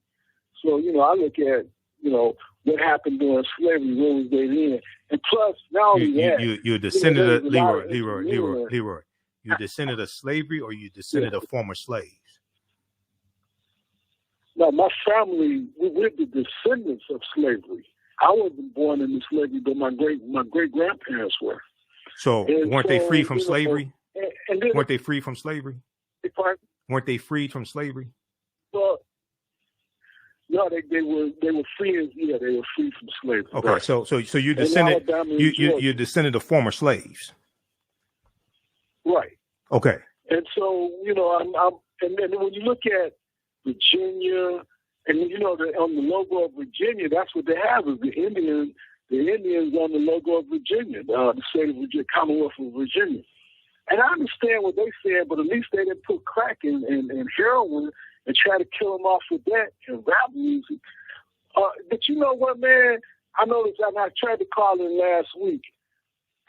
So, you know, I look at, you know, what happened during slavery, where was they then? And plus, not only that, you're a descendant of Leroy. You're a descendant of slavery, or you descendant of former slaves? No, my family, we're the descendants of slavery. I wasn't born into slavery, but my great grandparents were. So weren't they free from slavery? Weren't they free from slavery? Weren't they freed from slavery? Well, no, they were free. Yeah, they were free from slavery. Okay, right. so you're descendant. You're descendant of former slaves. Right. Okay. And so, you know, and then when you look at Virginia, and you know, on the logo of Virginia, that's what they have is the Indians on the logo of Virginia, the state of Virginia, Commonwealth of Virginia. And I understand what they said, but at least they didn't put crack and heroin and try to kill them off with that and rap music. But you know what, man? I noticed, and I tried to call in last week.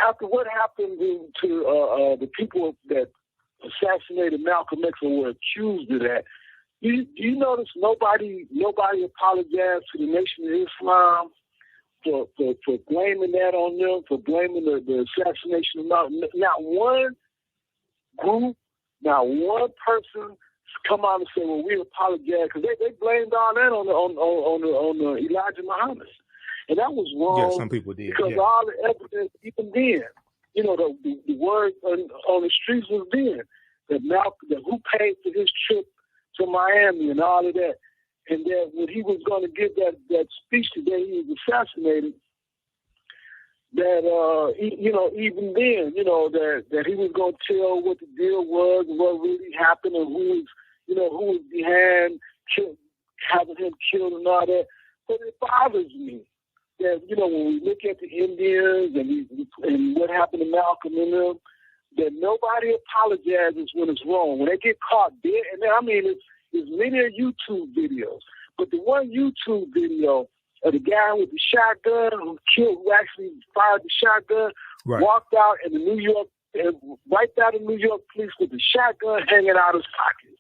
After what happened to the people that assassinated Malcolm X or were accused of that, you notice nobody apologized to the Nation of Islam for blaming that on them, for blaming the assassination of Malcolm. Not one group, not one person come out and say, "Well, we apologize," because they blamed all that on Elijah Muhammad, and that was wrong. Yeah, some people did because all the evidence, even then, you know, the word on the streets was then that who paid for his trip to Miami and all of that, and that when he was going to give that speech the day he was assassinated, that you know, even then, you know, that he was going to tell what the deal was and what really happened and who was behind having him killed and all that. But it bothers me that, you know, when we look at the Indians and what happened to Malcolm and them, that nobody apologizes when it's wrong. When they get caught dead, and I mean, there's many YouTube videos, but the one YouTube video of the guy with the shotgun who actually fired the shotgun, walked out in wiped out in New York police with the shotgun hanging out his pocket,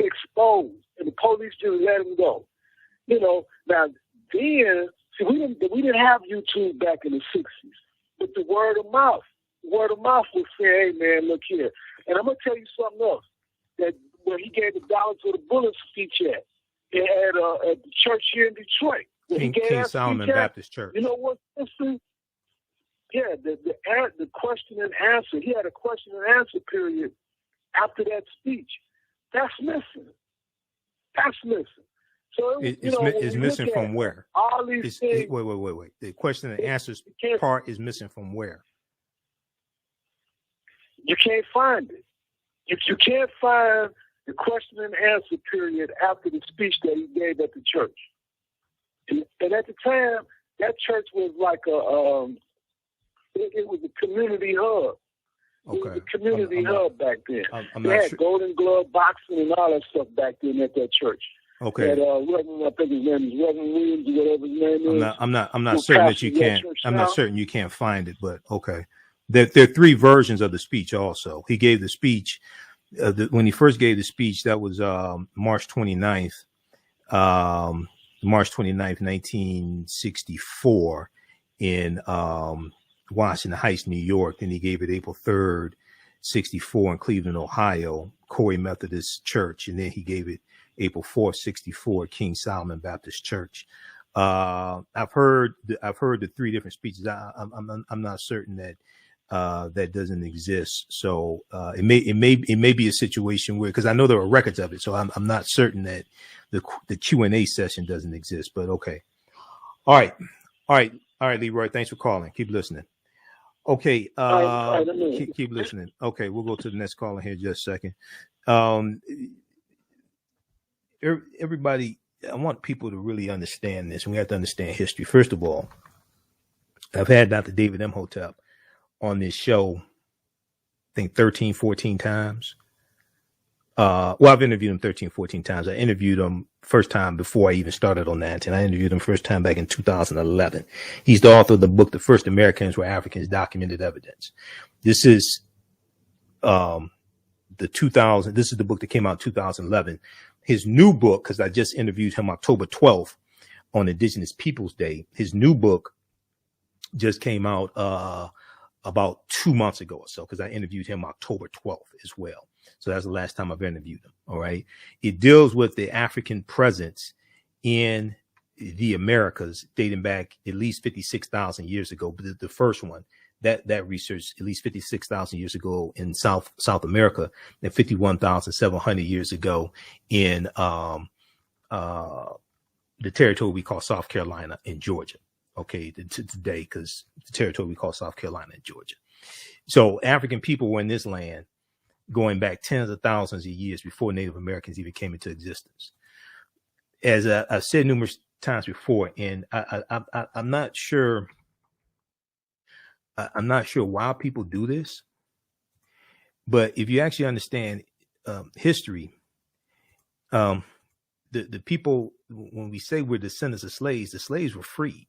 exposed, and the police just let him go. You know, now then, see, we didn't have YouTube back in the 60s, but the word of mouth was saying, "Hey man, look here." And I'm gonna tell you something else. That when he gave the $1 to the Bullets speech at the church here in Detroit, King Solomon Baptist Church. You know what? Yeah, the question and answer. He had a question and answer period after that speech. That's missing. So it's missing from where? All these things. Wait. The question and answers part is missing from where? You can't find it. If you can't find the question and answer period after the speech that he gave at the church, and at the time, that church was like it was a community hub. Okay. It was a community hub back then. They had Golden Glove boxing and all that stuff back then at that church. Okay. That Reverend, I think his name is Reverend Williams, or whatever his name is. I'm not certain that you can't. I'm not certain you can't find it, but okay. There are three versions of the speech. Also, he gave the speech when he first gave the speech. That was March 29th, 1964, in Washington Heights, New York. Then he gave it April 3rd, 64, in Cleveland, Ohio, Corey Methodist Church, and then he gave it April 4th, 64, King Solomon Baptist Church. I've heard the three different speeches. I'm not certain that that doesn't exist. So it may be a situation where, because I know there are records of it, so I'm not certain that the Q&A session doesn't exist. But okay, all right, Leroy. Thanks for calling. Keep listening. Okay, keep listening. Okay, we'll go to the next caller here in just a second. Everybody, I want people to really understand this, and we have to understand history. First of all, I've had Dr. David Imhotep on this show, I think 13, 14 times. I've interviewed him 13, 14 times. I interviewed him first time before I even started on 910. I interviewed him first time back in 2011. He's the author of the book, The First Americans Were Africans, Documented Evidence. This is this is the book that came out in 2011. His new book, because I just interviewed him October 12th on Indigenous Peoples Day. His new book just came out about 2 months ago or so, because I interviewed him October 12th as well. So that's the last time I've interviewed him. All right. It deals with the African presence in the Americas dating back at least 56,000 years ago. But the first one, that research at least 56,000 years ago in South America, and 51,700 years ago in the territory we call South Carolina and Georgia. Okay, today, because the territory we call South Carolina and Georgia. So African people were in this land going back tens of thousands of years before Native Americans even came into existence. As I've said numerous times before, and I'm not sure. I'm not sure why people do this, but if you actually understand history, the people, when we say we're descendants of slaves, the slaves were freed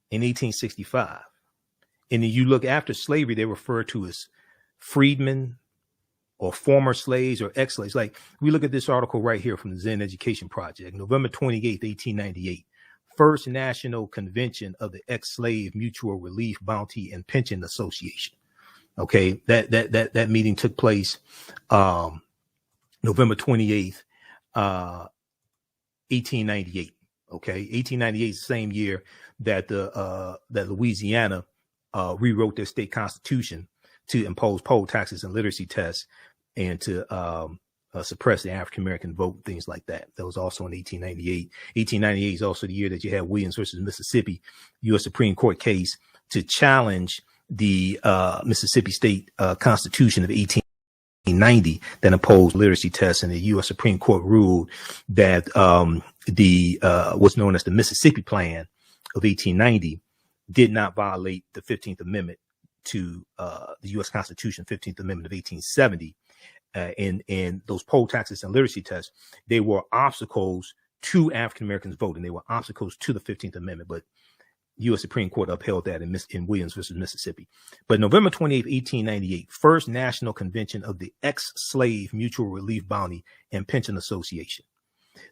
in 1865. And then you look after slavery, they refer to as freedmen or former slaves or ex-slaves. Like, we look at this article right here from the Zen Education Project, November 28th, 1898. First National Convention of the Ex-Slave Mutual Relief, Bounty, and Pension Association. Okay, that meeting took place November 28th, 1898. Okay, 1898 is the same year that that Louisiana rewrote their state constitution to impose poll taxes and literacy tests, and to suppress the African American vote, things like that. That was also in 1898. 1898 is also the year that you had Williams versus Mississippi, U.S. Supreme Court case to challenge the Mississippi State Constitution of 1890 that imposed literacy tests, and the U.S. Supreme Court ruled that what's known as the Mississippi Plan of 1890 did not violate the 15th Amendment to the U.S. Constitution, 15th Amendment of 1870. And those poll taxes and literacy tests, they were obstacles to African Americans voting. They were obstacles to the 15th Amendment, but U.S. Supreme Court upheld that in Williams versus Mississippi. But November 28, 1898, First National Convention of the Ex-Slave Mutual Relief, Bounty, and Pension Association.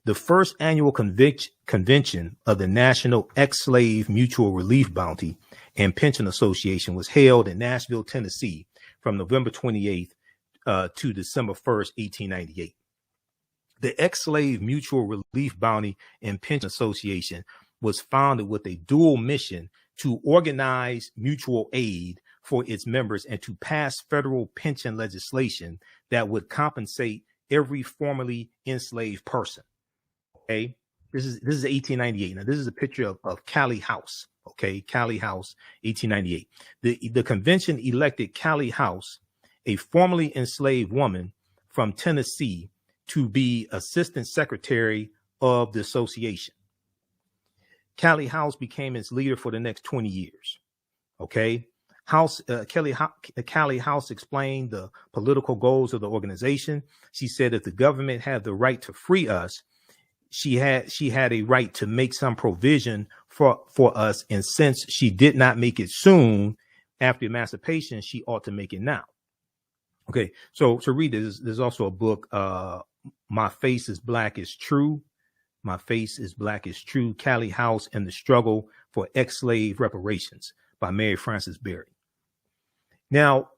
The first annual convention of the National Ex-Slave Mutual Relief, Bounty, and Pension Association was held in Nashville, Tennessee, from November 28th to December 1st, 1898. The Ex-Slave Mutual Relief, Bounty, and Pension Association was founded with a dual mission to organize mutual aid for its members and to pass federal pension legislation that would compensate every formerly enslaved person. Okay, this is 1898. Now, this is a picture of Callie House. Okay, Callie House, 1898. The convention elected Callie House, a formerly enslaved woman from Tennessee, to be assistant secretary of the association. Callie House became its leader for the next 20 years. Okay. Callie House explained the political goals of the organization. She said if the government had the right to free us, she had a right to make some provision for us. And since she did not make it soon after emancipation, she ought to make it now. Okay, so to read this, there's also a book, My Face is Black is True. My Face is Black is True, Callie House and the Struggle for Ex-Slave Reparations by Mary Frances Berry. Now,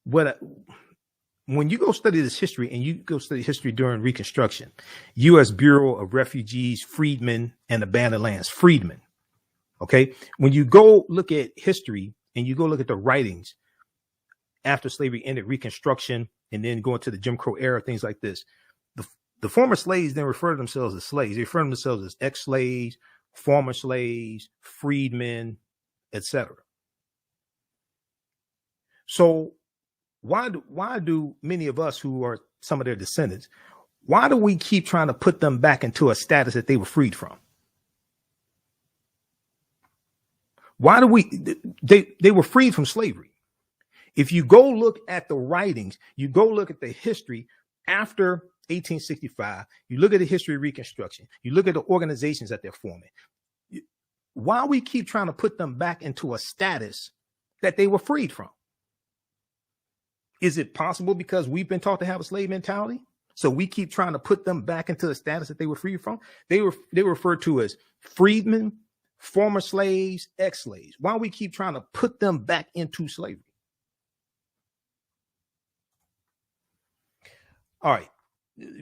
when you go study this history, and you go study history during Reconstruction, U.S. Bureau of Refugees, Freedmen, and Abandoned Lands, Freedmen. Okay, when you go look at history and you go look at the writings after slavery ended, Reconstruction, and then going to the Jim Crow era, things like this, the former slaves then refer to themselves as slaves. They refer to themselves as ex-slaves, former slaves, freedmen, etc. So why do many of us who are some of their descendants, why do we keep trying to put them back into a status that they were freed from? Why do they were freed from slavery? If you go look at the writings, you go look at the history after 1865, you look at the history of Reconstruction, you look at the organizations that they're forming, why we keep trying to put them back into a status that they were freed from? Is it possible because we've been taught to have a slave mentality? So we keep trying to put them back into the status that they were freed from? They were referred to as freedmen, former slaves, ex-slaves. Why we keep trying to put them back into slavery? All right.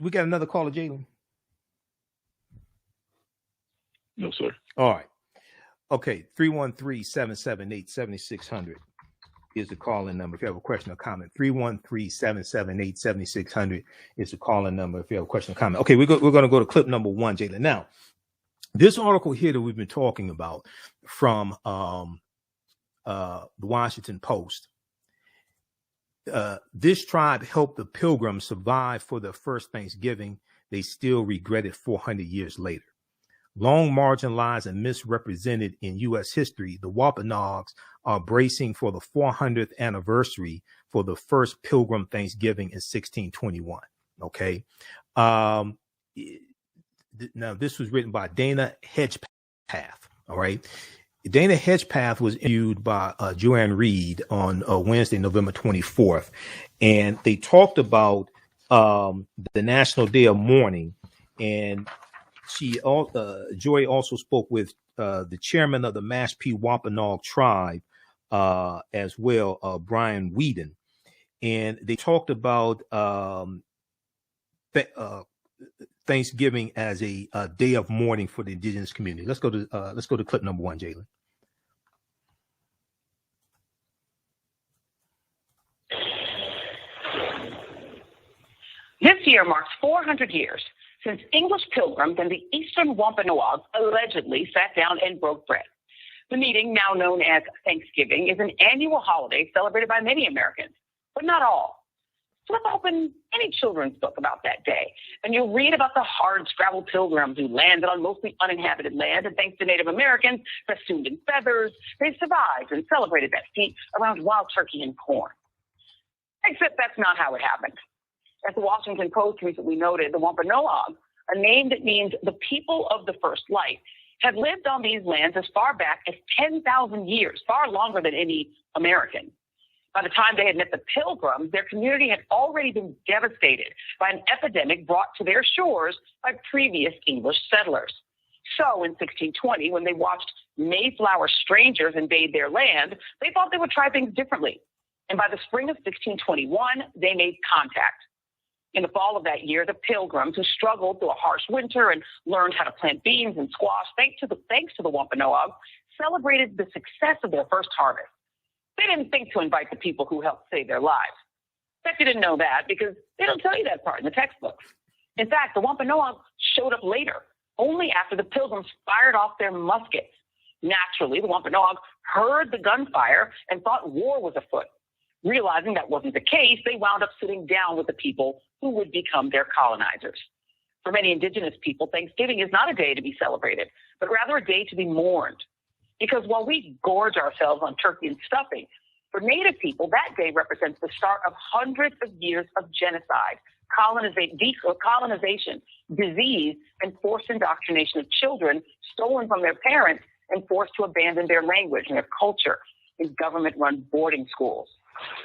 We got another caller, Jalen? No, sir. All right. Okay. 313-778-7600 is the call-in number. If you have a question or comment, 313-778-7600 is the call-in number. If you have a question or comment. Okay. We're going to go to clip number 1, Jalen. Now, this article here that we've been talking about from the Washington Post, this tribe helped the Pilgrims survive for their first Thanksgiving. They still regret it 400 years later. Long marginalized and misrepresented in U.S. history, the Wampanoags are bracing for the 400th anniversary for the first Pilgrim Thanksgiving in 1621. Okay. Now, this was written by Dana Hedgepath. All right. Dana Hedgepath was interviewed by Joanne Reed on Wednesday, November 24th. And they talked about the National Day of Mourning. And Joy also spoke with the chairman of the Mashpee Wampanoag tribe as well, Brian Whedon. And they talked about Thanksgiving as a day of mourning for the indigenous community. Let's go to clip number 1, Jalen. This year marks 400 years since English Pilgrims and the Eastern Wampanoag allegedly sat down and broke bread. The meeting, now known as Thanksgiving, is an annual holiday celebrated by many Americans, but not all. So let's open any children's book about that day, and you'll read about the hard-scrabble pilgrims who landed on mostly uninhabited land, and thanks to Native Americans festooned in feathers, they survived and celebrated that feat around wild turkey and corn. Except that's not how it happened. As the Washington Post recently noted, the Wampanoag, a name that means the people of the first light, had lived on these lands as far back as 10,000 years, far longer than any American. By the time they had met the Pilgrims, their community had already been devastated by an epidemic brought to their shores by previous English settlers. So in 1620, when they watched Mayflower strangers invade their land, they thought they would try things differently. And by the spring of 1621, they made contact. In the fall of that year, the Pilgrims, who struggled through a harsh winter and learned how to plant beans and squash thanks to the Wampanoag, celebrated the success of their first harvest. They didn't think to invite the people who helped save their lives. In fact, you didn't know that because they don't tell you that part in the textbooks. In fact, the Wampanoag showed up later, only after the Pilgrims fired off their muskets. Naturally, the Wampanoag heard the gunfire and thought war was afoot. Realizing that wasn't the case, they wound up sitting down with the people who would become their colonizers. For many indigenous people, Thanksgiving is not a day to be celebrated, but rather a day to be mourned. Because while we gorge ourselves on turkey and stuffing, for Native people, that day represents the start of hundreds of years of genocide, colonization, disease, and forced indoctrination of children stolen from their parents and forced to abandon their language and their culture in government-run boarding schools.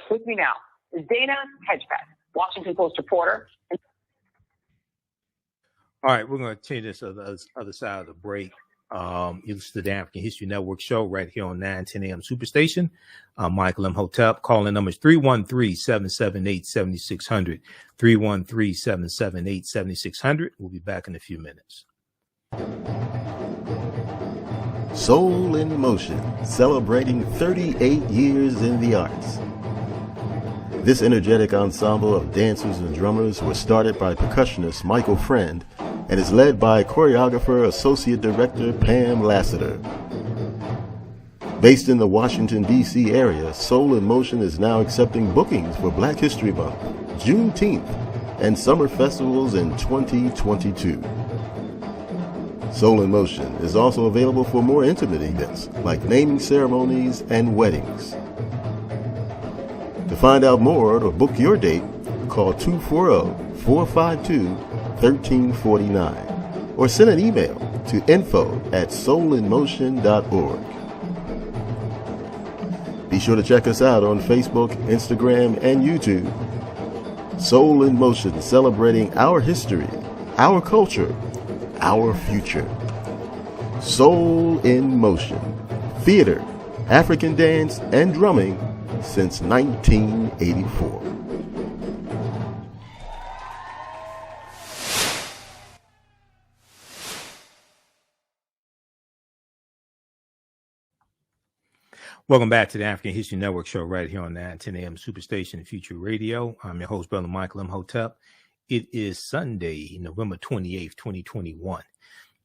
With me now is Dana Hedgepeth, Washington Post reporter. All right, we're going to change this to the other side of the break. You listen to the African History Network show right here on 910 AM Superstation. Michael Imhotep. Calling number is 313-778-7600. 313-778-7600. We'll be back in a few minutes. Soul in Motion, celebrating 38 years in the arts. This energetic ensemble of dancers and drummers was started by percussionist Michael Friend and is led by choreographer Associate Director Pam Lassiter. Based in the Washington, D.C. area, Soul in Motion is now accepting bookings for Black History Month, Juneteenth, and summer festivals in 2022. Soul in Motion is also available for more intimate events like naming ceremonies and weddings. To find out more or to book your date, call 240-452-1349 or send an email to info@soulinmotion.org. Be sure to check us out on Facebook, Instagram, and YouTube. Soul in Motion, celebrating our history, our culture, our future. Soul in Motion. Theater, African dance, and drumming since 1984. Welcome back to the African History Network show right here on 910 AM Superstation and Future Radio. I'm your host, Brother Michael Imhotep. It is Sunday, November 28th, 2021.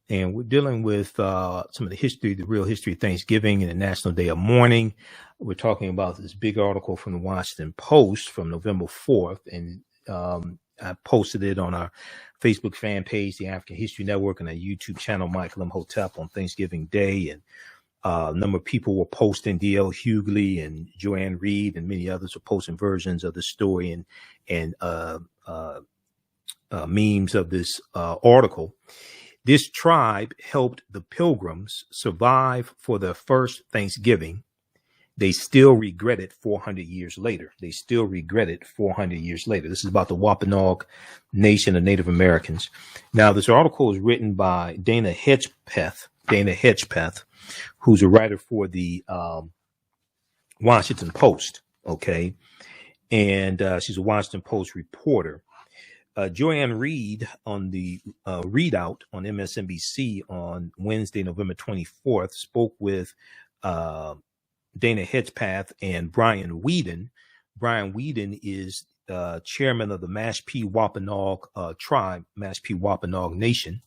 And we're dealing with some of the history, the real history of Thanksgiving and the National Day of Mourning. We're talking about this big article from the Washington Post from November 4th. And I posted it on our Facebook fan page, the African History Network, and our YouTube channel, Michael Imhotep, on Thanksgiving Day. And a number of people were posting, D.L. Hughley and Joanne Reed and many others were posting versions of the story and memes of this article. This tribe helped the Pilgrims survive for their first Thanksgiving. They still regret it 400 years later. This is about the Wampanoag Nation of Native Americans. Now, this article is written by Dana Hedgepeth, who's a writer for the Washington Post, okay? And she's a Washington Post reporter. Joanne Reed on the readout on MSNBC on Wednesday, November 24th, spoke with Dana Hedgepeth and Brian Whedon. Brian Whedon is chairman of the Mashpee Wampanoag tribe, Mashpee Wampanoag Nation.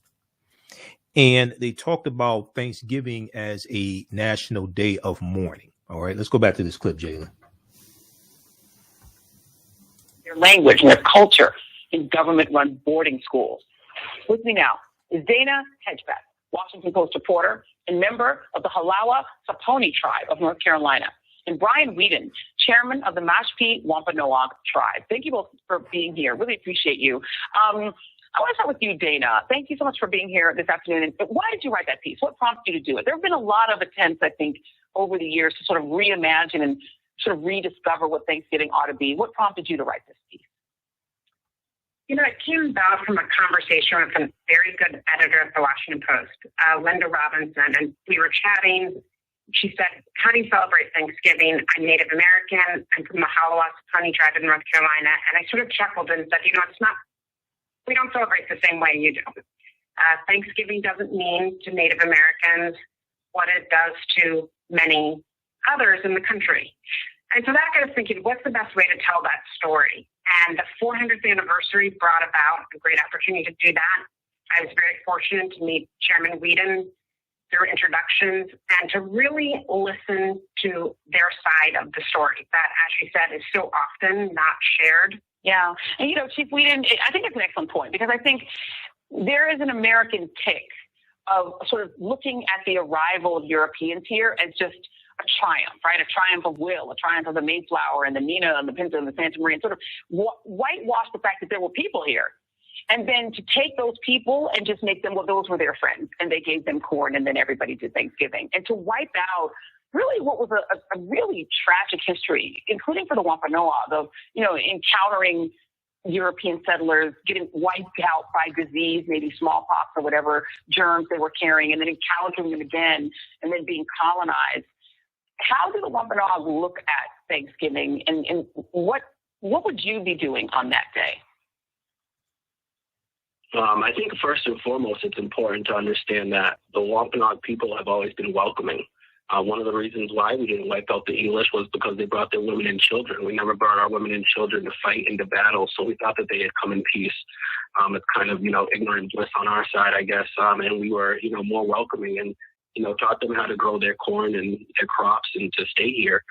And they talked about Thanksgiving as a national day of mourning. All right, let's go back to this clip, Jalen. Their language and their culture in government-run boarding schools. With me now is Dana Hedgepeth, Washington Post reporter and member of the Halawa Saponi tribe of North Carolina, and Brian Whedon, chairman of the Mashpee Wampanoag tribe. Thank you both for being here. Really appreciate you. I want to start with you, Dana. Thank you so much for being here this afternoon. And why did you write that piece? What prompted you to do it? There have been a lot of attempts, I think, over the years to sort of reimagine and sort of rediscover what Thanksgiving ought to be. What prompted you to write this piece? You know, it came about from a conversation with a very good editor at the Washington Post, Linda Robinson, and we were chatting. She said, how do you celebrate Thanksgiving? I'm Native American. I'm from the Halawa-Saponi tribe in North Carolina. And I sort of chuckled and said, you know, we don't celebrate the same way you do. Thanksgiving doesn't mean to Native Americans what it does to many others in the country. And so that got us thinking, what's the best way to tell that story? And the 400th anniversary brought about a great opportunity to do that. I was very fortunate to meet Chairman Whedon through introductions and to really listen to their side of the story that, as you said, is so often not shared. Yeah. And, you know, Chief Whedon, I think it's an excellent point because I think there is an American tick of sort of looking at the arrival of Europeans here as just a triumph, right? A triumph of will, a triumph of the Mayflower and the Nina and the Pinta and the Santa Maria, and sort of whitewash the fact that there were people here. And then to take those people and just make them, well, those were their friends, and they gave them corn, and then everybody did Thanksgiving. And to wipe out really what was a really tragic history, including for the Wampanoag, of, you know, encountering European settlers, getting wiped out by disease, maybe smallpox or whatever germs they were carrying, and then encountering them again, and then being colonized. How do the Wampanoag look at Thanksgiving, and what would you be doing on that day? I think first and foremost, it's important to understand that the Wampanoag people have always been welcoming. One of the reasons why we didn't wipe out the English was because they brought their women and children. We never brought our women and children to fight into battle, so we thought that they had come in peace. It's kind of, you know, ignorant bliss on our side, I guess, and we were, you know, more welcoming and, you know, taught them how to grow their corn and their crops and to stay here.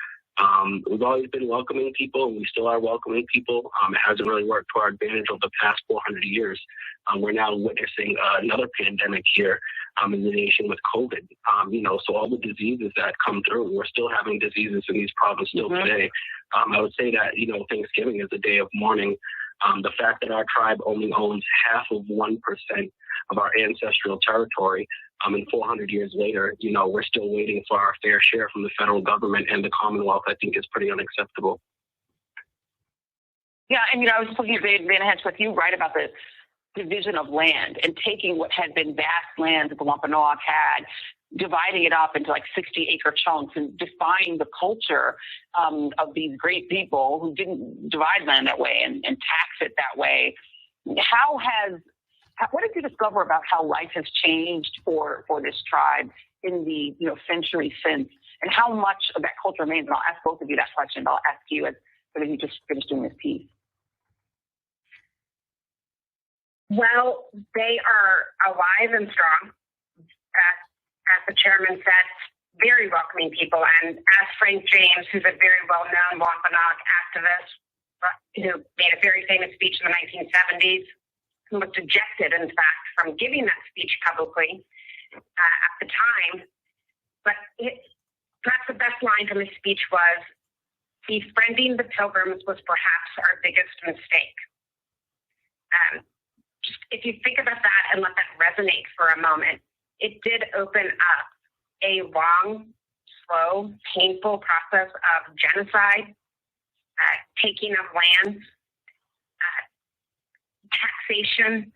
We've always been welcoming people, and we still are welcoming people. It hasn't really worked to our advantage over the past 400 years. We're now witnessing another pandemic here in the nation with COVID. You know, so all the diseases that come through, we're still having diseases in these provinces still today. I would say that, you know, Thanksgiving is a day of mourning. The fact that our tribe only owns 0.5% of our ancestral territory, and 400 years later, you know, we're still waiting for our fair share from the federal government and the Commonwealth, I think is pretty unacceptable. Yeah, and, you know, I was just looking at TheAHNShow with you, right, about the division of land and taking what had been vast land that the Wampanoag had, dividing it up into like 60-acre chunks and defying the culture of these great people who didn't divide land that way and tax it that way. What did you discover about how life has changed for this tribe in the, you know, centuries since, and how much of that culture remains? And I'll ask both of you that question, but I'll ask you as you just finished doing this piece. Well, they are alive and strong. As the chairman said, very welcoming people. And as Frank James, who's a very well-known Wampanoag activist, who made a very famous speech in the 1970s, who was ejected, in fact, from giving that speech publicly at the time. But perhaps the best line from his speech was, befriending the Pilgrims was perhaps our biggest mistake. Just if you think about that and let that resonate for a moment, it did open up a long, slow, painful process of genocide, taking of lands, taxation,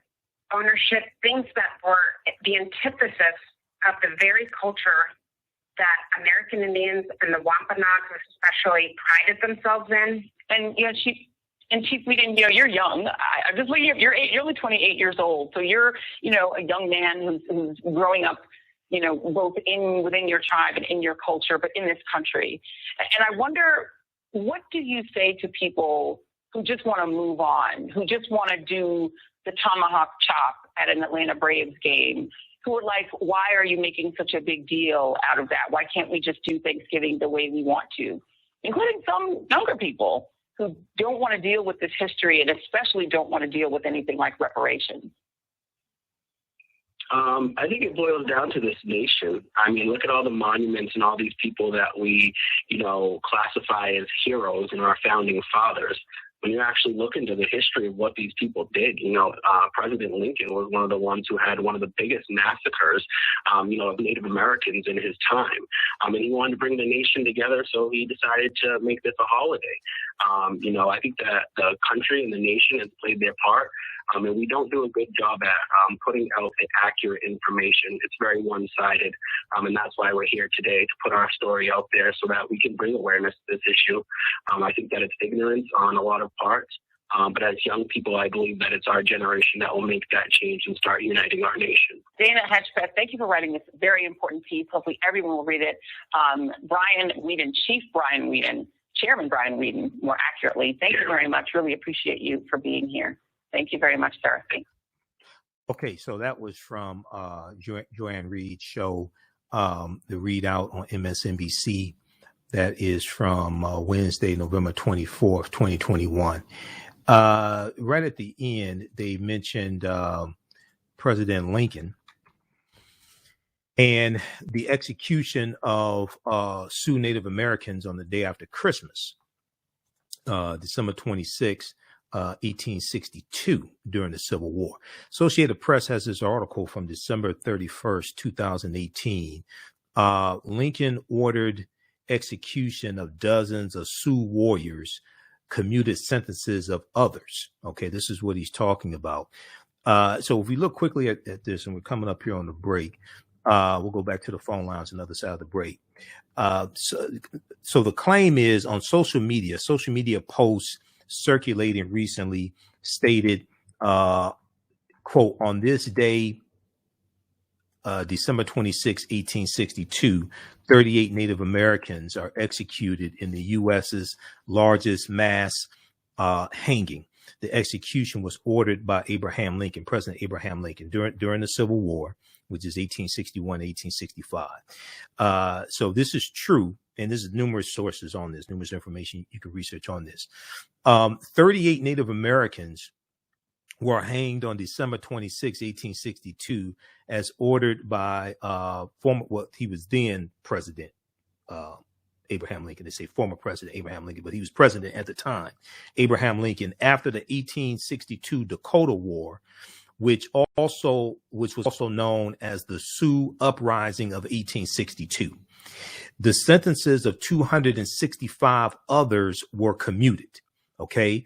ownership, things that were the antithesis of the very culture that American Indians and the Wampanoags especially prided themselves in. And, you know, Chief Whedon, you know, you're young. I'm just looking at you're only 28 years old, so you're, you know, a young man who's growing up, you know, both within your tribe and in your culture, but in this country. And I wonder, what do you say to people who just want to move on, who just want to do the tomahawk chop at an Atlanta Braves game, who are like, why are you making such a big deal out of that? Why can't we just do Thanksgiving the way we want to? Including some younger people who don't want to deal with this history and especially don't want to deal with anything like reparations. I think it boils down to this nation. I mean, look at all the monuments and all these people that we, you know, classify as heroes in our founding fathers. When you actually look into the history of what these people did, you know, President Lincoln was one of the ones who had one of the biggest massacres, you know, of Native Americans in his time. And he wanted to bring the nation together, so he decided to make this a holiday. You know, I think that the country and the nation has played their part. And we don't do a good job at putting out the accurate information. It's very one-sided, and that's why we're here today, to put our story out there so that we can bring awareness to this issue. I think that it's ignorance on a lot of parts, but as young people, I believe that it's our generation that will make that change and start uniting our nation. Dana Hedgepeth, thank you for writing this very important piece. Hopefully everyone will read it. Brian Whedon, Chief Brian Whedon, Chairman Brian Whedon, more accurately, thank you very much. Really appreciate you for being here. Thank you very much, Sarah. Okay, so that was from Joanne Reed's show, the readout on MSNBC. That is from Wednesday, November 24th, 2021. Right at the end, they mentioned President Lincoln. and the execution of Sioux Native Americans on the day after Christmas, December 26, 1862, during the Civil War. Associated Press has this article from December 31st, 2018. Lincoln ordered execution of dozens of Sioux warriors, commuted sentences of others. Okay, this is what he's talking about. So if we look quickly at this, and we're coming up here on the break, we'll go back to the phone lines on the other side of the break. So the claim is on social media posts circulating recently stated, quote, on this day, December 26, 1862, 38 Native Americans are executed in the U.S.'s largest mass hanging. The execution was ordered by Abraham Lincoln, President Abraham Lincoln, during the Civil War, which is 1861, 1865. So this is true, and there's numerous sources on this, numerous information you can research on this. 38 Native Americans were hanged on December 26, 1862, as ordered by he was then President Abraham Lincoln. They say former President Abraham Lincoln, but he was president at the time, Abraham Lincoln, after the 1862 Dakota War, which was also known as the Sioux Uprising of 1862. The sentences of 265 others were commuted. Okay,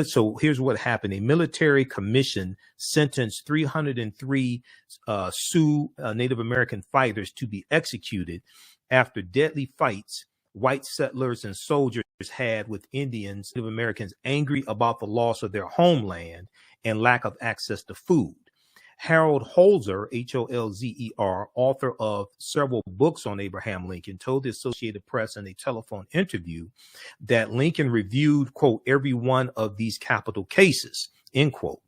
so here's what happened. A military commission sentenced 303 Sioux Native American fighters to be executed after deadly fights white settlers and soldiers had with Indians, Native Americans, angry about the loss of their homeland and lack of access to food. Harold Holzer, Holzer, author of several books on Abraham Lincoln, told the Associated Press in a telephone interview that Lincoln reviewed, quote, every one of these capital cases, end quote.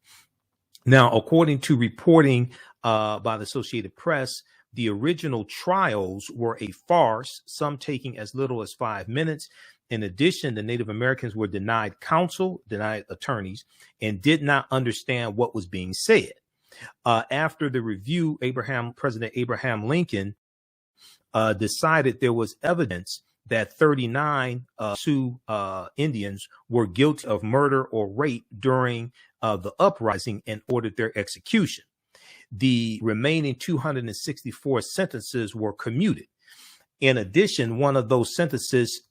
Now, according to reporting by the Associated Press, the original trials were a farce, some taking as little as 5 minutes. In addition, the Native Americans were denied counsel, denied attorneys, and did not understand what was being said. After the review, President Abraham Lincoln decided there was evidence that 39 Sioux Indians were guilty of murder or rape during the uprising and ordered their execution. The remaining 264 sentences were commuted. In addition, one of those sentenced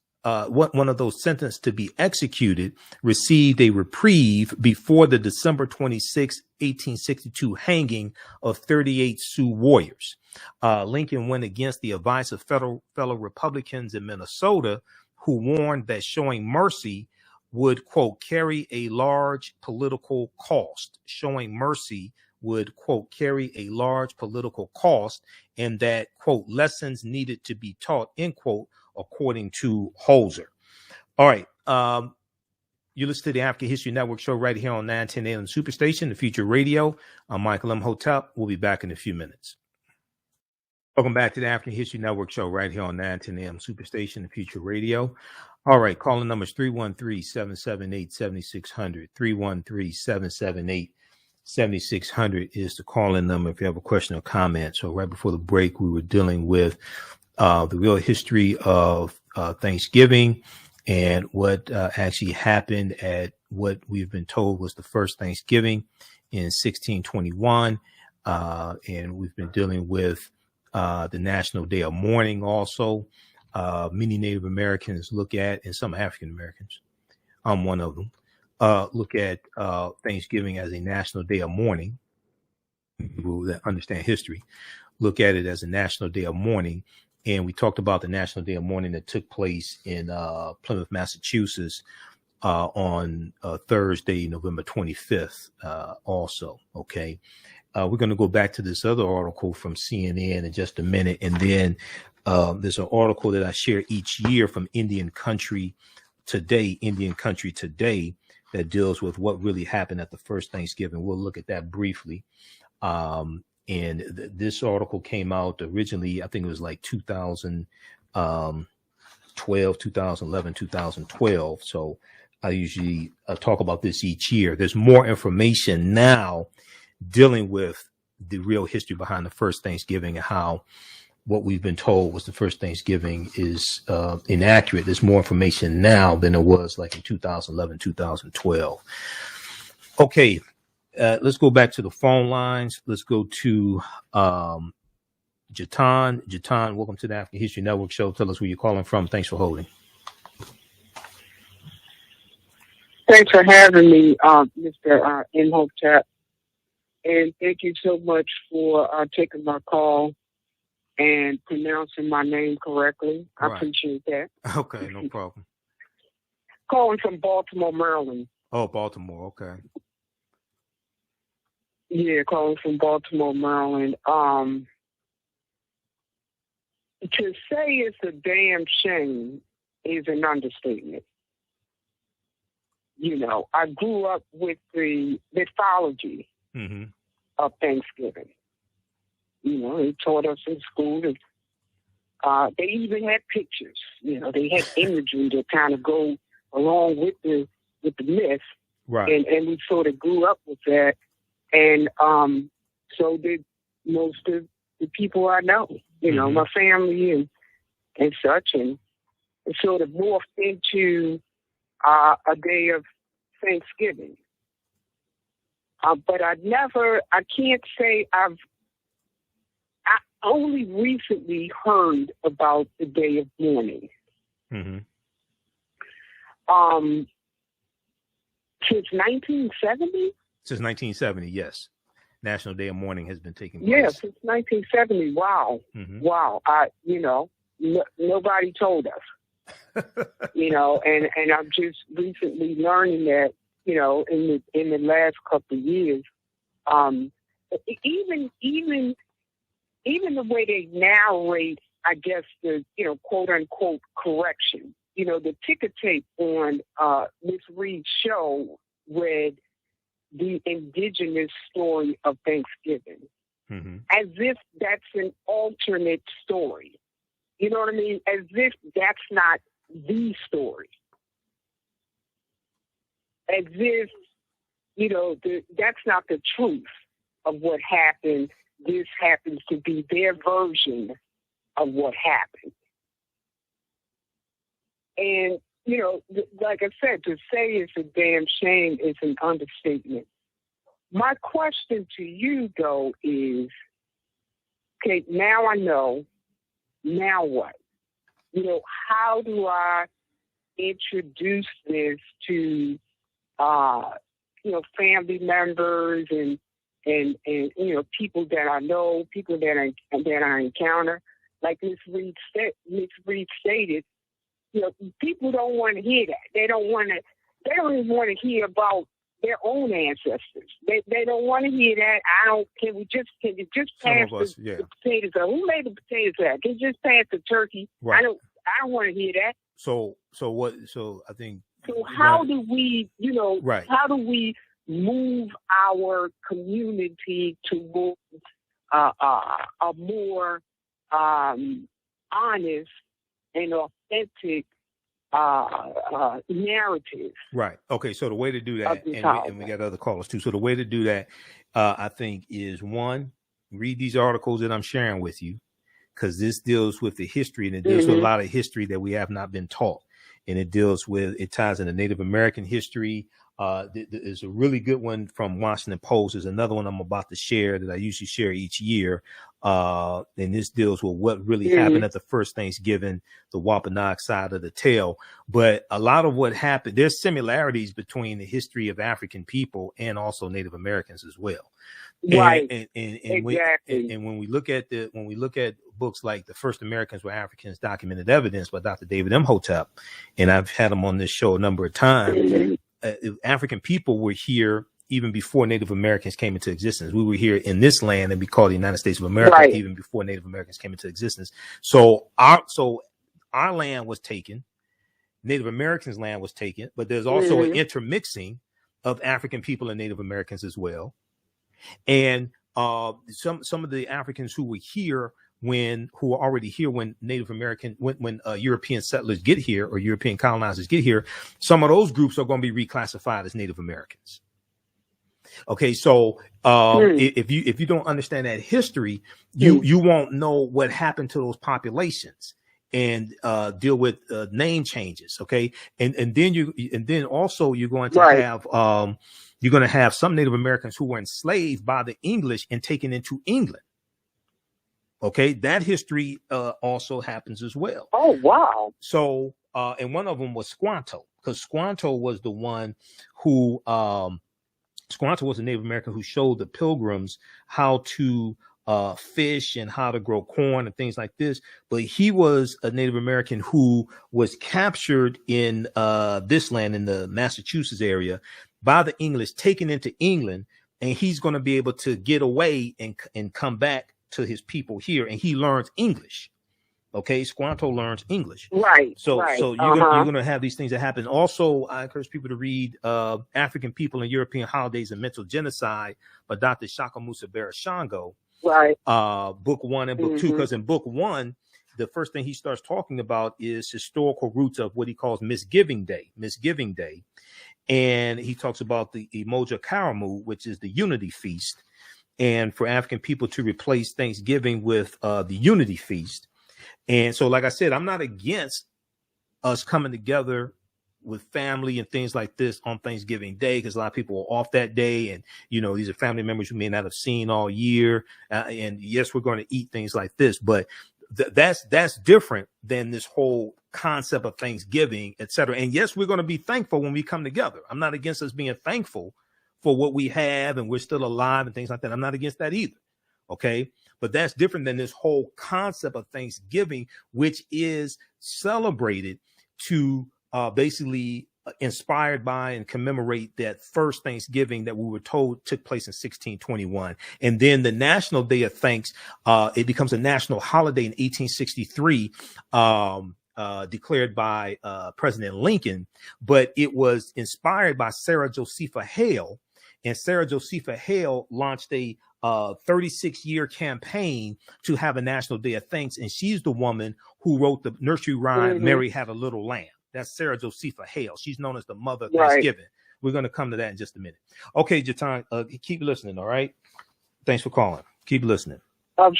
to be executed received a reprieve before the December 26, 1862 hanging of 38 Sioux warriors. Lincoln went against the advice of fellow Republicans in Minnesota, who warned that showing mercy would, quote, carry a large political cost. Showing mercy would, quote, carry a large political cost, and that, quote, lessons needed to be taught, end quote, according to Holzer. All right. You listen to the African History Network show right here on 910 AM Superstation, the Future Radio. I'm Michael Imhotep. We'll be back in a few minutes. Welcome back to the African History Network show right here on 910 AM Superstation, the Future Radio. All right. Calling numbers 313-778-7600, 313-778-7600 is the call-in number if you have a question or comment. So right before the break, we were dealing with the real history of Thanksgiving and what actually happened at what we've been told was the first Thanksgiving in 1621. And we've been dealing with the National Day of Mourning also. Many Native Americans look at, and some African Americans, I'm one of them, look at Thanksgiving as a National Day of Mourning. People that understand history look at it as a National Day of Mourning. And we talked about the National Day of Mourning that took place in Plymouth, Massachusetts on Thursday, November 25th also. Okay. We're going to go back to this other article from CNN in just a minute. And then there's an article that I share each year from Indian Country Today, that deals with what really happened at the first Thanksgiving. We'll look at that briefly. And this article came out originally, I think it was like 2012, 2011, 2012. So I usually talk about this each year. There's more information now dealing with the real history behind the first Thanksgiving and how what we've been told was the first Thanksgiving is inaccurate. There's more information now than there was like in 2011, 2012. Okay, let's go back to the phone lines. Let's go to Jatan. Jatan, welcome to the African History Network show. Tell us where you're calling from. Thanks for holding. Thanks for having me, Mr. Imhotep. And thank you so much for taking my call and pronouncing my name correctly. I appreciate that. Okay, no problem. Calling from Baltimore, Maryland. Oh, Baltimore, okay. Yeah, calling from Baltimore, Maryland. To say it's a damn shame is an understatement. You know, I grew up with the mythology of Thanksgiving. You know, they taught us in school that they even had pictures. You know, they had imagery to kind of go along with the myth. Right. And we sort of grew up with that. And so did most of the people I know, you know, my family and such. And it sort of morphed into a day of Thanksgiving. But I can't say I only recently heard about the Day of Mourning. Since 1970? Since 1970, yes. National Day of Mourning has been taking place. Yeah, since 1970. Wow. Wow. Nobody told us. You know, and I'm just recently learning that, you know, in the last couple of years, even the way they narrate, I guess, the, you know, quote unquote correction, you know, the ticker tape on Miss Reed's show read the Indigenous story of Thanksgiving, as if that's an alternate story. You know what I mean? As if that's not the story. As if, you know, that's not the truth of what happened. This happens to be their version of what happened. And, you know, like I said, to say it's a damn shame is an understatement. My question to you, though, is, okay, now I know, now what? You know, how do I introduce this to, you know, family members and you know, people that I know, people that I encounter? Like Miss Reed stated, you know, people don't want to hear that. They don't even want to hear about their own ancestors. They don't want to hear that. Can you just pass the potatoes out? Who made the potatoes out? Can you just pass the turkey? Right. I don't want to hear that. So I think. So how do we, you know, how do we move our community towards a more honest and authentic narrative? Right. Okay. So the way to do that, and we got other callers too. So the way to do that, I think, is one, read these articles that I'm sharing with you, because this deals with the history, and it deals with a lot of history that we have not been taught. And it ties into Native American history. There's a really good one from Washington Post. There's another one I'm about to share that I usually share each year. And this deals with what really happened at the first Thanksgiving, the Wampanoag side of the tale. But a lot of what happened, there's similarities between the history of African people and also Native Americans as well. Right. And exactly. When we look at books like The First Americans Were Africans, Documented Evidence by Dr. David Imhotep, and I've had him on this show a number of times. African people were here even before Native Americans came into existence. We were here in this land and be called the United States of America even before Native Americans came into existence. So our land was taken, Native Americans' land was taken, but there's also an intermixing of African people and Native Americans as well. And some of the Africans who were here who are already here when Native American, when European settlers get here or European colonizers get here, some of those groups are going to be reclassified as Native Americans. Okay, so if you don't understand that history, you won't know what happened to those populations and deal with name changes. Okay, and then also you're going to have some Native Americans who were enslaved by the English and taken into England. Okay, that history also happens as well. Oh, wow. So and one of them was Squanto, because Squanto was the one who Squanto was a Native American who showed the Pilgrims how to fish and how to grow corn and things like this. But he was a Native American who was captured in this land in the Massachusetts area by the English, taken into England, and he's going to be able to get away and come back to his people here, and he learns English. Okay, Squanto learns English. Right. So you're gonna have these things that happen. Also, I encourage people to read African People and European Holidays and Mental Genocide by Dr. Shakamusa Barashango. Right. Book 1 and book 2, because in book 1, the first thing he starts talking about is historical roots of what he calls Misgiving Day. And he talks about the Emoja Karamu, which is the Unity Feast, and for African people to replace Thanksgiving with the Unity Feast. And so, like I said, I'm not against us coming together with family and things like this on Thanksgiving Day, because a lot of people are off that day. And, these are family members you may not have seen all year. And yes, we're going to eat things like this, but that's different than this whole concept of Thanksgiving, et cetera. And yes, we're going to be thankful when we come together. I'm not against us being thankful for what we have and we're still alive and things like that. I'm not against that either. Okay. But that's different than this whole concept of Thanksgiving, which is celebrated to basically inspired by and commemorate that first Thanksgiving that we were told took place in 1621. And then the National Day of Thanks, it becomes a national holiday in 1863, declared by President Lincoln, but it was inspired by Sarah Josepha Hale. And Sarah Josepha Hale launched a 36-year campaign to have a National Day of Thanks. And she's the woman who wrote the nursery rhyme, Mary Had a Little Lamb. That's Sarah Josepha Hale. She's known as the mother of Thanksgiving. We're going to come to that in just a minute. Okay, Jatan, keep listening, all right? Thanks for calling. Keep listening. I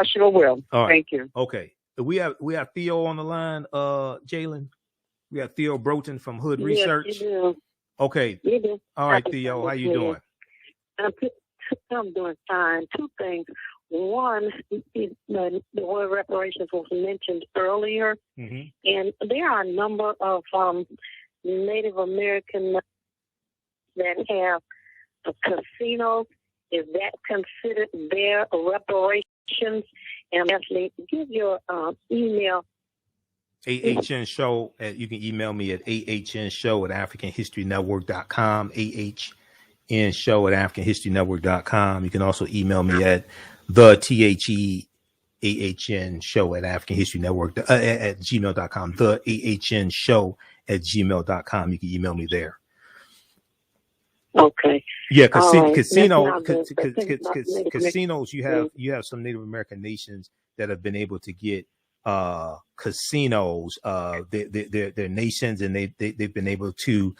sure will. All right. Thank you. Okay. We have Theo on the line, Jalen. We have Theo Broughton from Hood Research. Yes, you do. Okay. You do. All right, Theo, how you doing? I'm doing fine. Two things. One, the word reparations was mentioned earlier, and there are a number of Native American that have casinos. Is that considered their reparations? And actually, give your email. AHN Show. You can email me at ahnshow@africanhistorynetwork.com. AHN Show at africanhistorynetwork.com. You can also email me at TheAHN Show at africanhistorynetwork at gmail.com. TheAHN Show at gmail.com. You can email me there. Okay. Yeah, casinos. You have some Native American nations that have been able to get casinos. They're nations, and they've been able to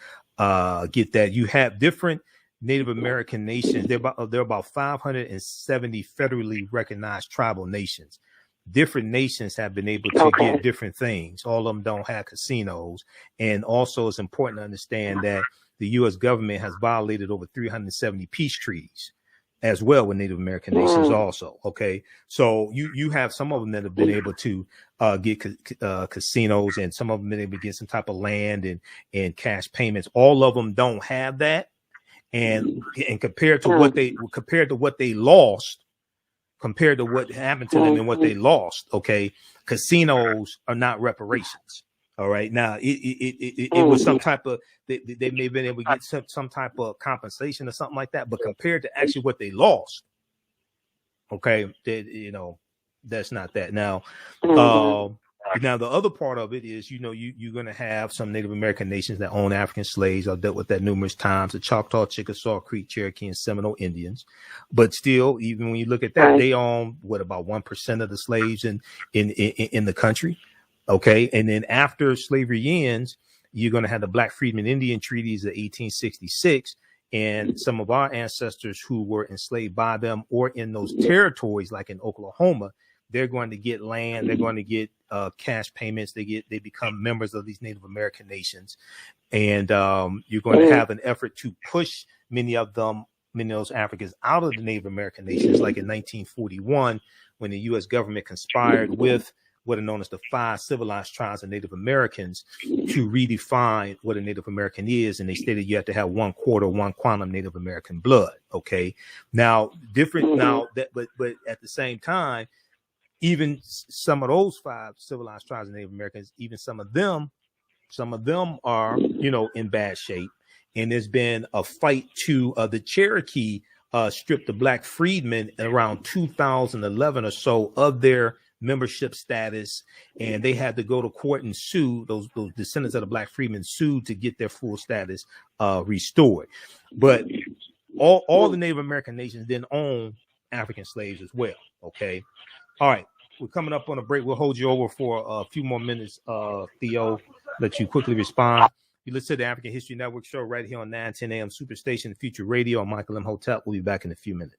get that. You have different Native American nations. There are about 570 federally recognized tribal nations. Different nations have been able to get different things. All of them don't have casinos. And also, it's important to understand that the U.S. government has violated over 370 peace treaties as well with Native American nations also. Okay. So you have some of them that have been able to get casinos, and some of them been able to get some type of land and cash payments. All of them don't have that. And compared to what they lost, compared to what happened to them and what they lost, okay, casinos are not reparations. All right. Now it was some type of they may have been able to get some type of compensation or something like that, but compared to actually what they lost, okay, that's not that. Now now the other part of it is, you're going to have some Native American nations that own African slaves. I've dealt with that numerous times: the Choctaw, Chickasaw, Creek, Cherokee, and Seminole Indians. But still, even when you look at that, they own about 1% of the slaves in the country. Okay. And then after slavery ends, you're going to have the Black Freedmen Indian treaties of 1866. And some of our ancestors who were enslaved by them or in those territories, like in Oklahoma, they're going to get land, they're going to get cash payments, they become members of these Native American nations. And you're going to have an effort to push many of those Africans out of the Native American nations, like in 1941, when the U.S. government conspired with what are known as the 5 civilized tribes of Native Americans to redefine what a Native American is. And they stated you have to have 1/4, 1 quantum Native American blood. Okay. Now, but at the same time, even some of those 5 civilized tribes of Native Americans, even some of them are, in bad shape. And there's been a fight to the Cherokee stripped the black freedmen around 2011 or so of their membership status, and they had to go to court and sue. Those descendants of the black freedmen sued to get their full status restored. But all the Native American nations then own African slaves as well. Okay. All right. We're coming up on a break. We'll hold you over for a few more minutes, Theo. Let you quickly respond. You listen to the African History Network show right here on 910 AM Superstation Future Radio. I'm Michael Imhotep. We'll be back in a few minutes.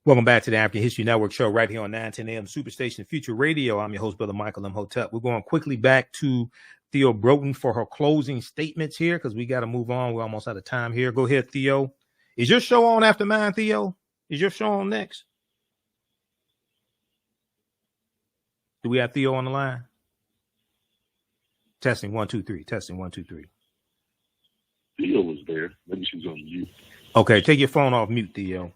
Welcome back to the African History Network show right here on 910 AM Superstation Future Radio. I'm your host, Brother Michael Imhotep. We're going quickly back to Theo Broughton for her closing statements here because we got to move on. We're almost out of time here. Go ahead, Theo. Is your show on after mine, Theo? Is your show on next? Do we have Theo on the line? Testing 1 2 3. Testing 1 2 3. Theo was there. Maybe she was on mute. Okay, take your phone off mute, Theo.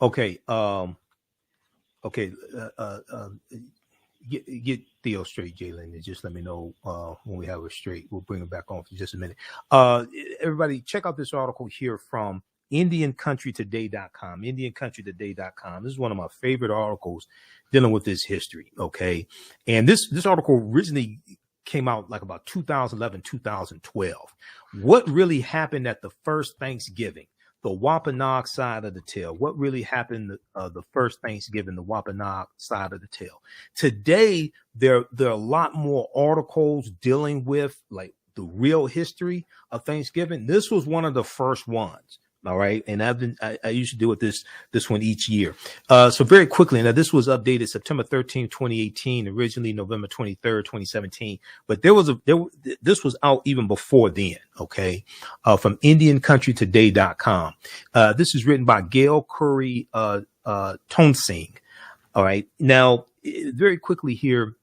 Okay. Get Theo straight, Jalen, and just let me know when we have her straight. We'll bring her back on for just a minute. Everybody, check out this article here from IndianCountryToday.com. IndianCountryToday.com. This is one of my favorite articles dealing with this history. Okay, and this article originally came out like about 2011, 2012. What really happened at the first Thanksgiving? The Wampanoag side of the tale. What really happened the first Thanksgiving, the Wampanoag side of the tale. Today, there are a lot more articles dealing with like the real history of Thanksgiving. This was one of the first ones. All right. And I used to do it this one each year. So very quickly, now this was updated September 13, 2018, originally November 23rd, 2017. But this was out even before then. Okay. From IndianCountryToday.com. This is written by Gail Curry Tonsing. All right. Now, very quickly here.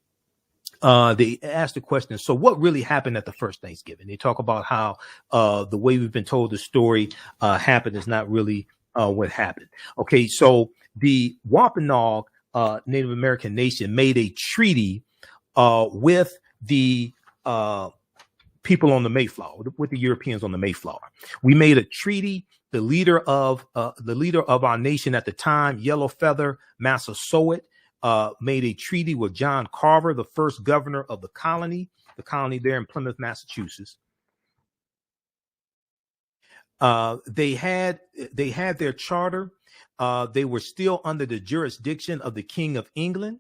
They asked the question, so what really happened at the first Thanksgiving? They talk about how the way we've been told the story happened is not really what happened. Okay, so the Wampanoag Native American nation made a treaty with the people on the Mayflower, with the Europeans on the Mayflower. We made a treaty. The leader of our nation at the time, Yellow Feather Massasoit, made a treaty with John Carver, the first governor of the colony there in Plymouth, Massachusetts. They had their charter. They were still under the jurisdiction of the King of England.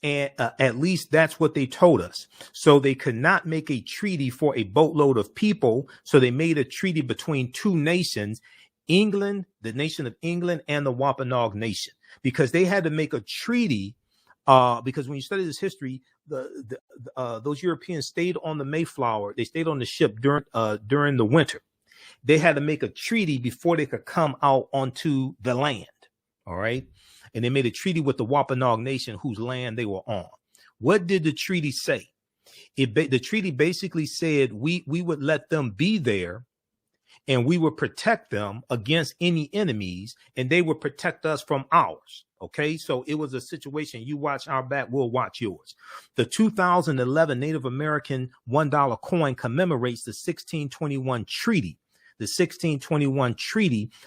And at least that's what they told us. So they could not make a treaty for a boatload of people. So they made a treaty between two nations, England, the nation of England, and the Wampanoag nation, because they had to make a treaty. Because when you study this history, those Europeans stayed on the Mayflower. They stayed on the ship during the winter. They had to make a treaty before they could come out onto the land. All right. And they made a treaty with the Wampanoag nation whose land they were on. What did the treaty say? The treaty basically said we would let them be there and we would protect them against any enemies and they would protect us from ours. Okay, so it was a situation. You watch our back, we'll watch yours. The 2011 Native American $1 coin commemorates the 1621 treaty,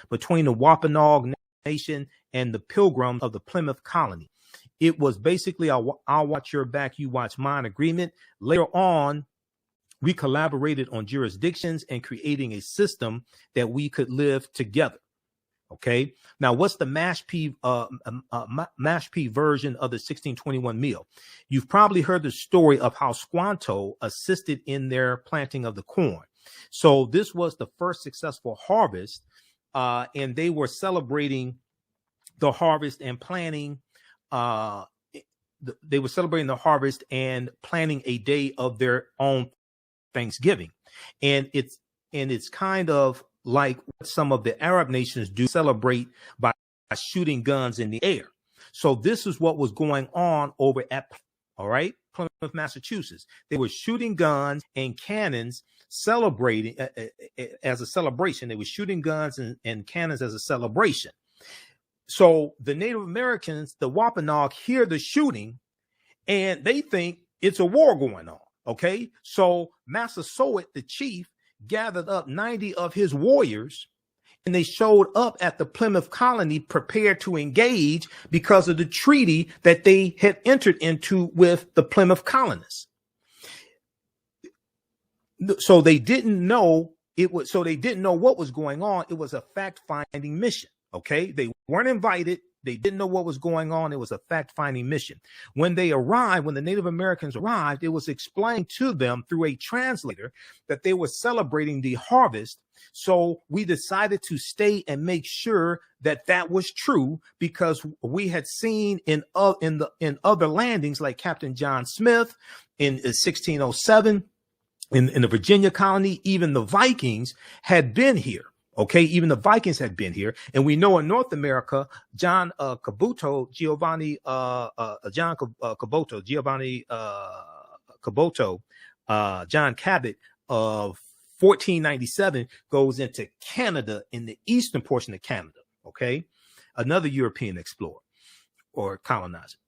between the Wampanoag nation and the Pilgrims of the Plymouth colony. It was basically I'll watch your back, you watch mine agreement. Later on, we collaborated on jurisdictions and creating a system that we could live together. Okay. Now, what's the mash pea version of the 1621 meal? You've probably heard the story of how Squanto assisted in their planting of the corn. So this was the first successful harvest, and they were celebrating the harvest and planning. They were celebrating the harvest and planning a day of their own Thanksgiving, and it's kind of like what some of the Arab nations do, celebrate by shooting guns in the air. So this is what was going on over at, all right, Plymouth, Massachusetts. They were shooting guns and cannons, celebrating as a celebration. They were shooting guns and cannons as a celebration. So the Native Americans, the Wampanoag, hear the shooting and they think it's a war going on. Okay, so Massasoit, the chief, gathered up 90 of his warriors, and they showed up at the Plymouth colony prepared to engage because of the treaty that they had entered into with the Plymouth colonists. So they didn't know what was going on. It was a fact-finding mission. Okay, they weren't invited. They didn't know what was going on. It was a fact-finding mission. When they arrived, when the Native Americans arrived, it was explained to them through a translator that they were celebrating the harvest. So we decided to stay and make sure that that was true, because we had seen in other landings, like Captain John Smith in 1607, in the Virginia colony, even the Vikings had been here. Okay, even the Vikings had been here, and we know in North America, John Cabot, Giovanni John Cabot of 1497 goes into Canada, in the eastern portion of Canada. Okay, another European explorer or colonizer.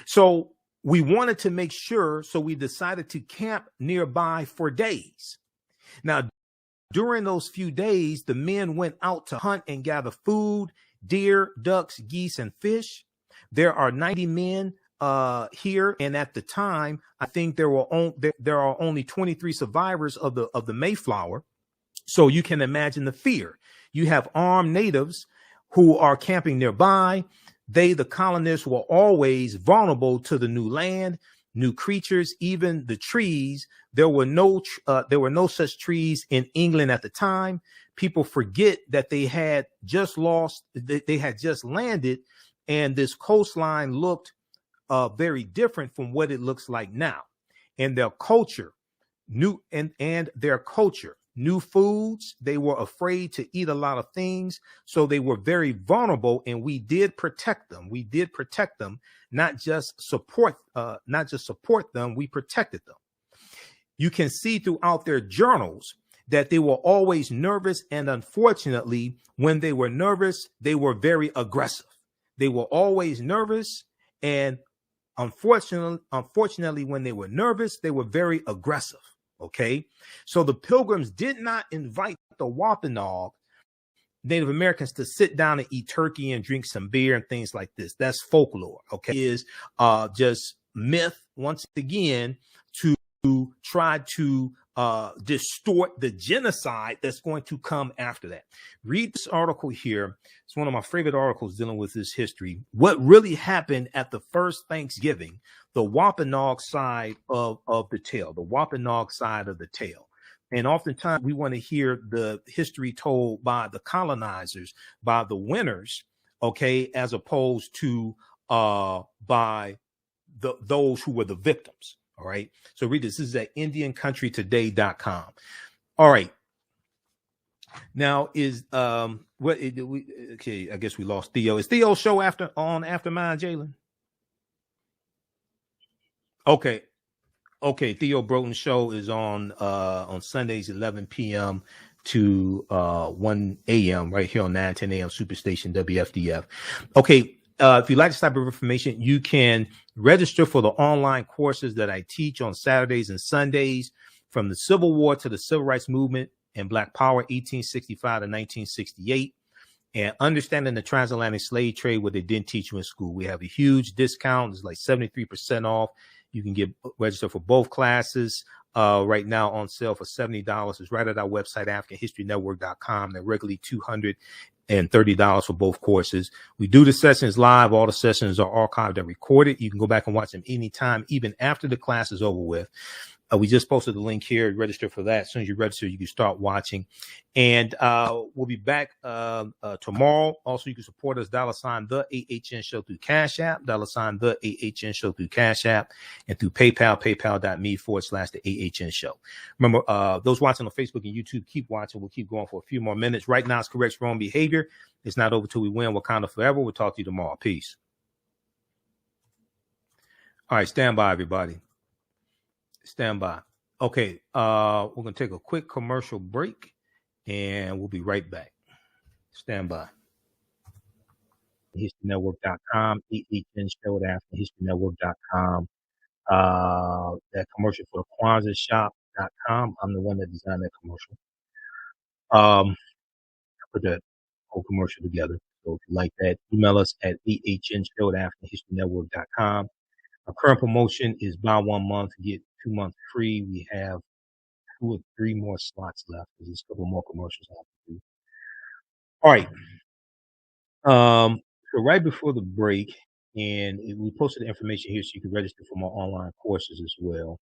So we wanted to make sure, so we decided to camp nearby for days. Now, during those few days, the men went out to hunt and gather food, deer, ducks, geese, and fish. There are 90 men here, and at the time, I think there are only 23 survivors of the Mayflower. So you can imagine the fear. You have armed natives who are camping nearby. The colonists, were always vulnerable to the new land, new creatures, even the trees. There were no such trees in England at the time. People forget that they had just landed, and this coastline looked very different from what it looks like now. And their culture, new foods. They were afraid to eat a lot of things, so they were very vulnerable, and we did protect them. We did protect them, not just support them. We protected them. You can see throughout their journals that they were always nervous, and unfortunately, when they were nervous, they were very aggressive. They were always nervous, and unfortunately, when they were nervous, they were very aggressive. Okay, so the Pilgrims did not invite the Wampanoag Native Americans to sit down and eat turkey and drink some beer and things like this. That's folklore. Okay, it is just myth once again to try to distort the genocide that's going to come after that. Read this article here. It's one of my favorite articles dealing with this history. What really happened at the first Thanksgiving, the Wampanoag side of the tale, the Wampanoag side of the tale. And oftentimes we want to hear the history told by the colonizers, by the winners, okay, as opposed to by those who were the victims. All right. So read this. This is at IndianCountryToday.com. All right. Now is okay, I guess we lost Theo. Is Theo's show after mine, Jalen? Okay. Theo Broughton's show is on Sundays 11 p.m. to 1 a.m. right here on 910 a.m. Superstation WFDF. Okay. If you like this type of information, you can register for the online courses that I teach on Saturdays and Sundays, from the Civil War to the Civil Rights Movement and Black Power, 1865 to 1968, and understanding the transatlantic slave trade, what they didn't teach you in school. We have a huge discount. It's like 73% off. You can get registered for both classes right now on sale for $70. It's right at our website, AfricanHistoryNetwork.com. They're regularly $200. and $30 for both courses. We do the sessions live. All the sessions are archived and recorded. You can go back and watch them anytime, even after the class is over with. We just posted the link here. Register for that. As soon as you register, you can start watching. And we'll be back tomorrow. Also, you can support us, $ the AHN Show through Cash App, $ the AHN Show through Cash App, and through PayPal, paypal.me/the AHN Show. Remember, those watching on Facebook and YouTube, keep watching. We'll keep going for a few more minutes. Right now, it's correct wrong behavior. It's not over till we win. Wakanda forever. We'll talk to you tomorrow. Peace. All right, stand by, everybody. Stand by. Okay, we're going to take a quick commercial break, and we'll be right back. Stand by. HistoryNetwork.com, AHN Show at HistoryNetwork.com. That commercial for the KwanzaaShop.com. I'm the one that designed that commercial. I put that whole commercial together. So if you like that, email us at AHNShow at HistoryNetwork.com. Our current promotion is buy 1 month, get 2 months free. We have 2 or 3 more slots left. There's a couple more commercials I have to do. All right. So right before the break, and we posted the information here so you can register for my online courses as well.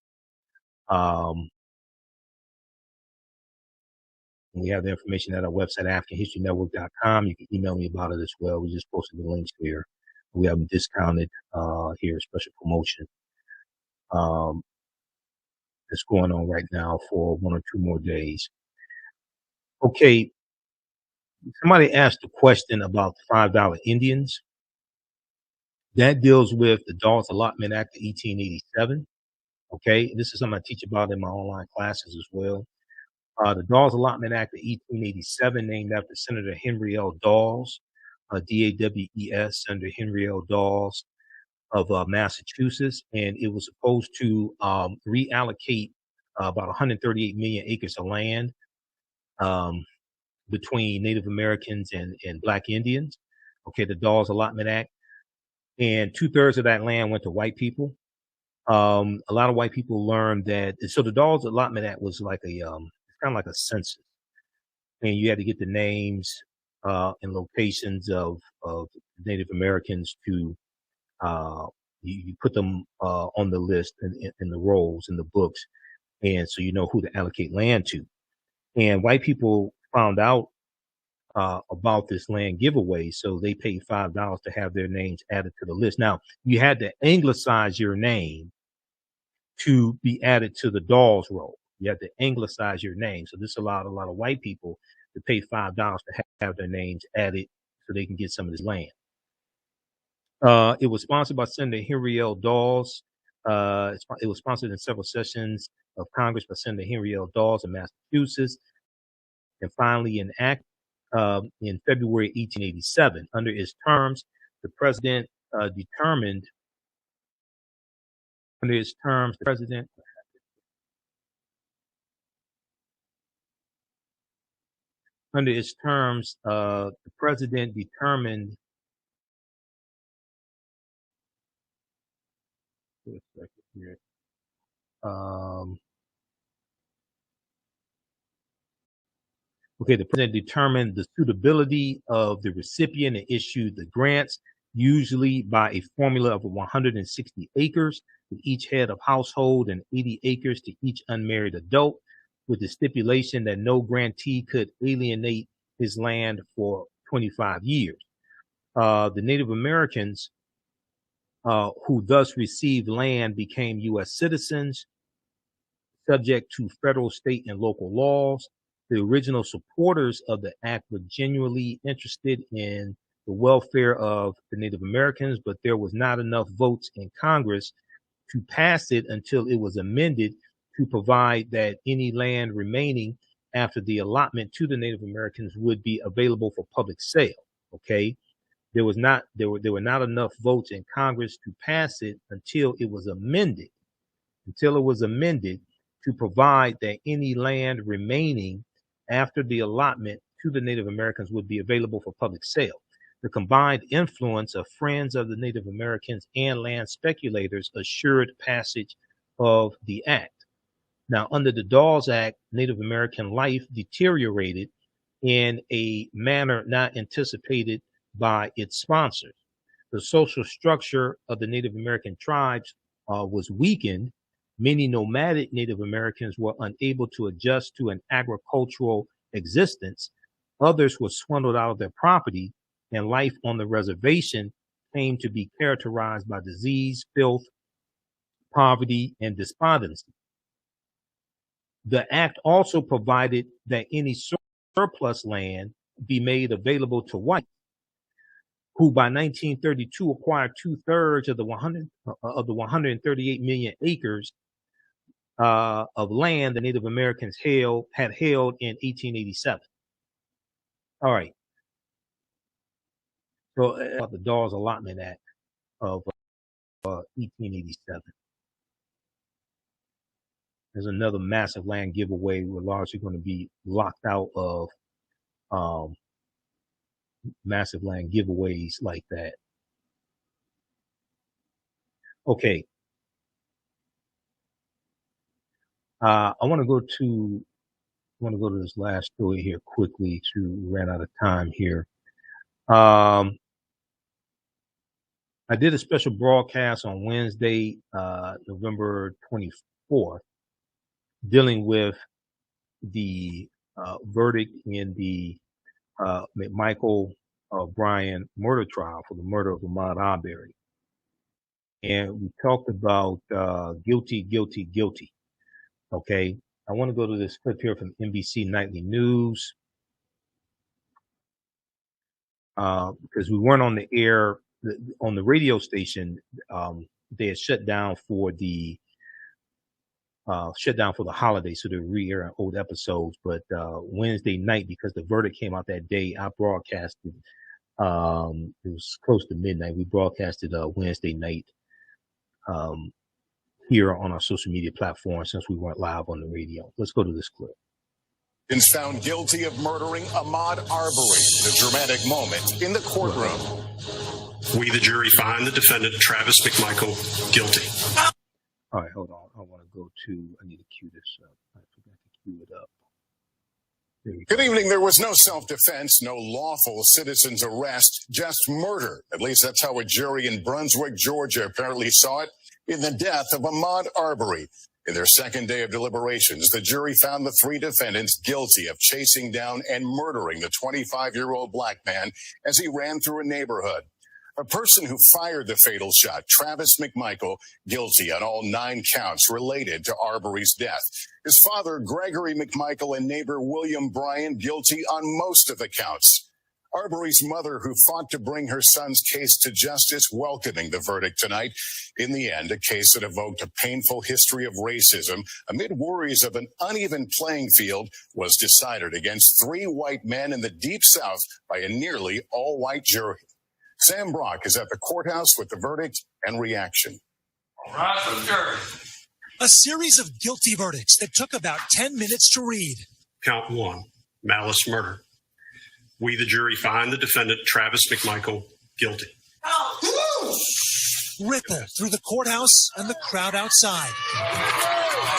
We have the information at our website, AfricanHistoryNetwork.com. You can email me about it as well. We just posted the links here. We have them discounted here, special promotion. That's going on right now for 1 or 2 more days. Okay. Somebody asked a question about the $5 Indians. That deals with the Dawes Allotment Act of 1887. Okay. This is something I teach about in my online classes as well. The Dawes Allotment Act of 1887, named after Senator Henry L. Dawes, D-A-W-E-S, Senator Henry L. Dawes of Massachusetts, and it was supposed to reallocate about 138 million acres of land between Native Americans and Black Indians. Okay, the Dawes Allotment Act, and 2/3 of that land went to white people. A lot of white people learned that. So the Dawes Allotment Act was like a kind of like a census, and you had to get the names and locations of Native Americans to you put them on the list in the rolls in the books, and so you know who to allocate land to. And white people found out about this land giveaway, so they paid $5 to have their names added to the list. Now, you had to anglicize your name to be added to the Dawes roll. You had to anglicize your name. So this allowed a lot of white people to pay $5 to have their names added so they can get some of this land. It was sponsored by Senator Henry L. Dawes. It was sponsored in several sessions of Congress by Senator Henry L. Dawes of Massachusetts, and finally enacted in February 1887. Under its terms, the president determined. Under its terms, the president. Under its terms, the president determined. Wait a second here. Okay, the president determined the suitability of the recipient and issued the grants, usually by a formula of 160 acres to each head of household and 80 acres to each unmarried adult, with the stipulation that no grantee could alienate his land for 25 years. The Native Americans who thus received land became U.S. citizens, subject to federal, state, and local laws. The original supporters of the act were genuinely interested in the welfare of the Native Americans, but there was not enough votes in Congress to pass it until it was amended to provide that any land remaining after the allotment to the Native Americans would be available for public sale. Okay, there were not enough votes in Congress to pass it until it was amended. To provide that any land remaining after the allotment to the Native Americans would be available for public sale. The combined influence of friends of the Native Americans and land speculators assured passage of the act. Now, under the Dawes Act, Native American life deteriorated, in a manner not anticipated by its sponsors. The social structure of the Native American tribes was weakened. Many nomadic Native Americans were unable to adjust to an agricultural existence. Others were swindled out of their property, and life on the reservation came to be characterized by disease, filth, poverty, and despondency. The act also provided that any surplus land be made available to whites, who by 1932 acquired 2/3 of the 138 million acres of land the Native Americans had held in 1887. All right. So the Dawes Allotment Act of 1887. There's another massive land giveaway. We're largely going to be locked out of massive land giveaways like that. Okay. I want to go to this last story here quickly. We ran out of time here. I did a special broadcast on Wednesday, November 24th, dealing with the verdict in the Michael Bryan murder trial for the murder of Ahmaud Arbery. And we talked about guilty, guilty, guilty. Okay, I want to go to this clip here from NBC Nightly News because we weren't on the air on the radio station. They had shut down for the holiday, so they're re-airing old episodes. But Wednesday night, because the verdict came out that day, I broadcasted. It was close to midnight. We broadcasted Wednesday night here on our social media platform since we weren't live on the radio. Let's go to this clip. Is found guilty of murdering Ahmaud Arbery. The dramatic moment in the courtroom. We, the jury, find the defendant, Travis McMichael, guilty. All right, hold on. I want to go to, I need to cue this up. I forgot to cue it up. Good evening. There was no self-defense, no lawful citizen's arrest, just murder. At least that's how a jury in Brunswick, Georgia apparently saw it in the death of Ahmaud Arbery. In their second day of deliberations, the jury found the three defendants guilty of chasing down and murdering the 25-year-old black man as he ran through a neighborhood. A person who fired the fatal shot, Travis McMichael, guilty on all 9 counts related to Arbery's death. His father, Gregory McMichael, and neighbor William Bryan, guilty on most of the counts. Arbery's mother, who fought to bring her son's case to justice, welcoming the verdict tonight. In the end, a case that evoked a painful history of racism amid worries of an uneven playing field was decided against 3 white men in the Deep South by a nearly all-white jury. Sam Brock is at the courthouse with the verdict and reaction. A series of guilty verdicts that took about 10 minutes to read. Count 1, malice murder. We, the jury, find the defendant, Travis McMichael, guilty. Ripple through the courthouse and the crowd outside.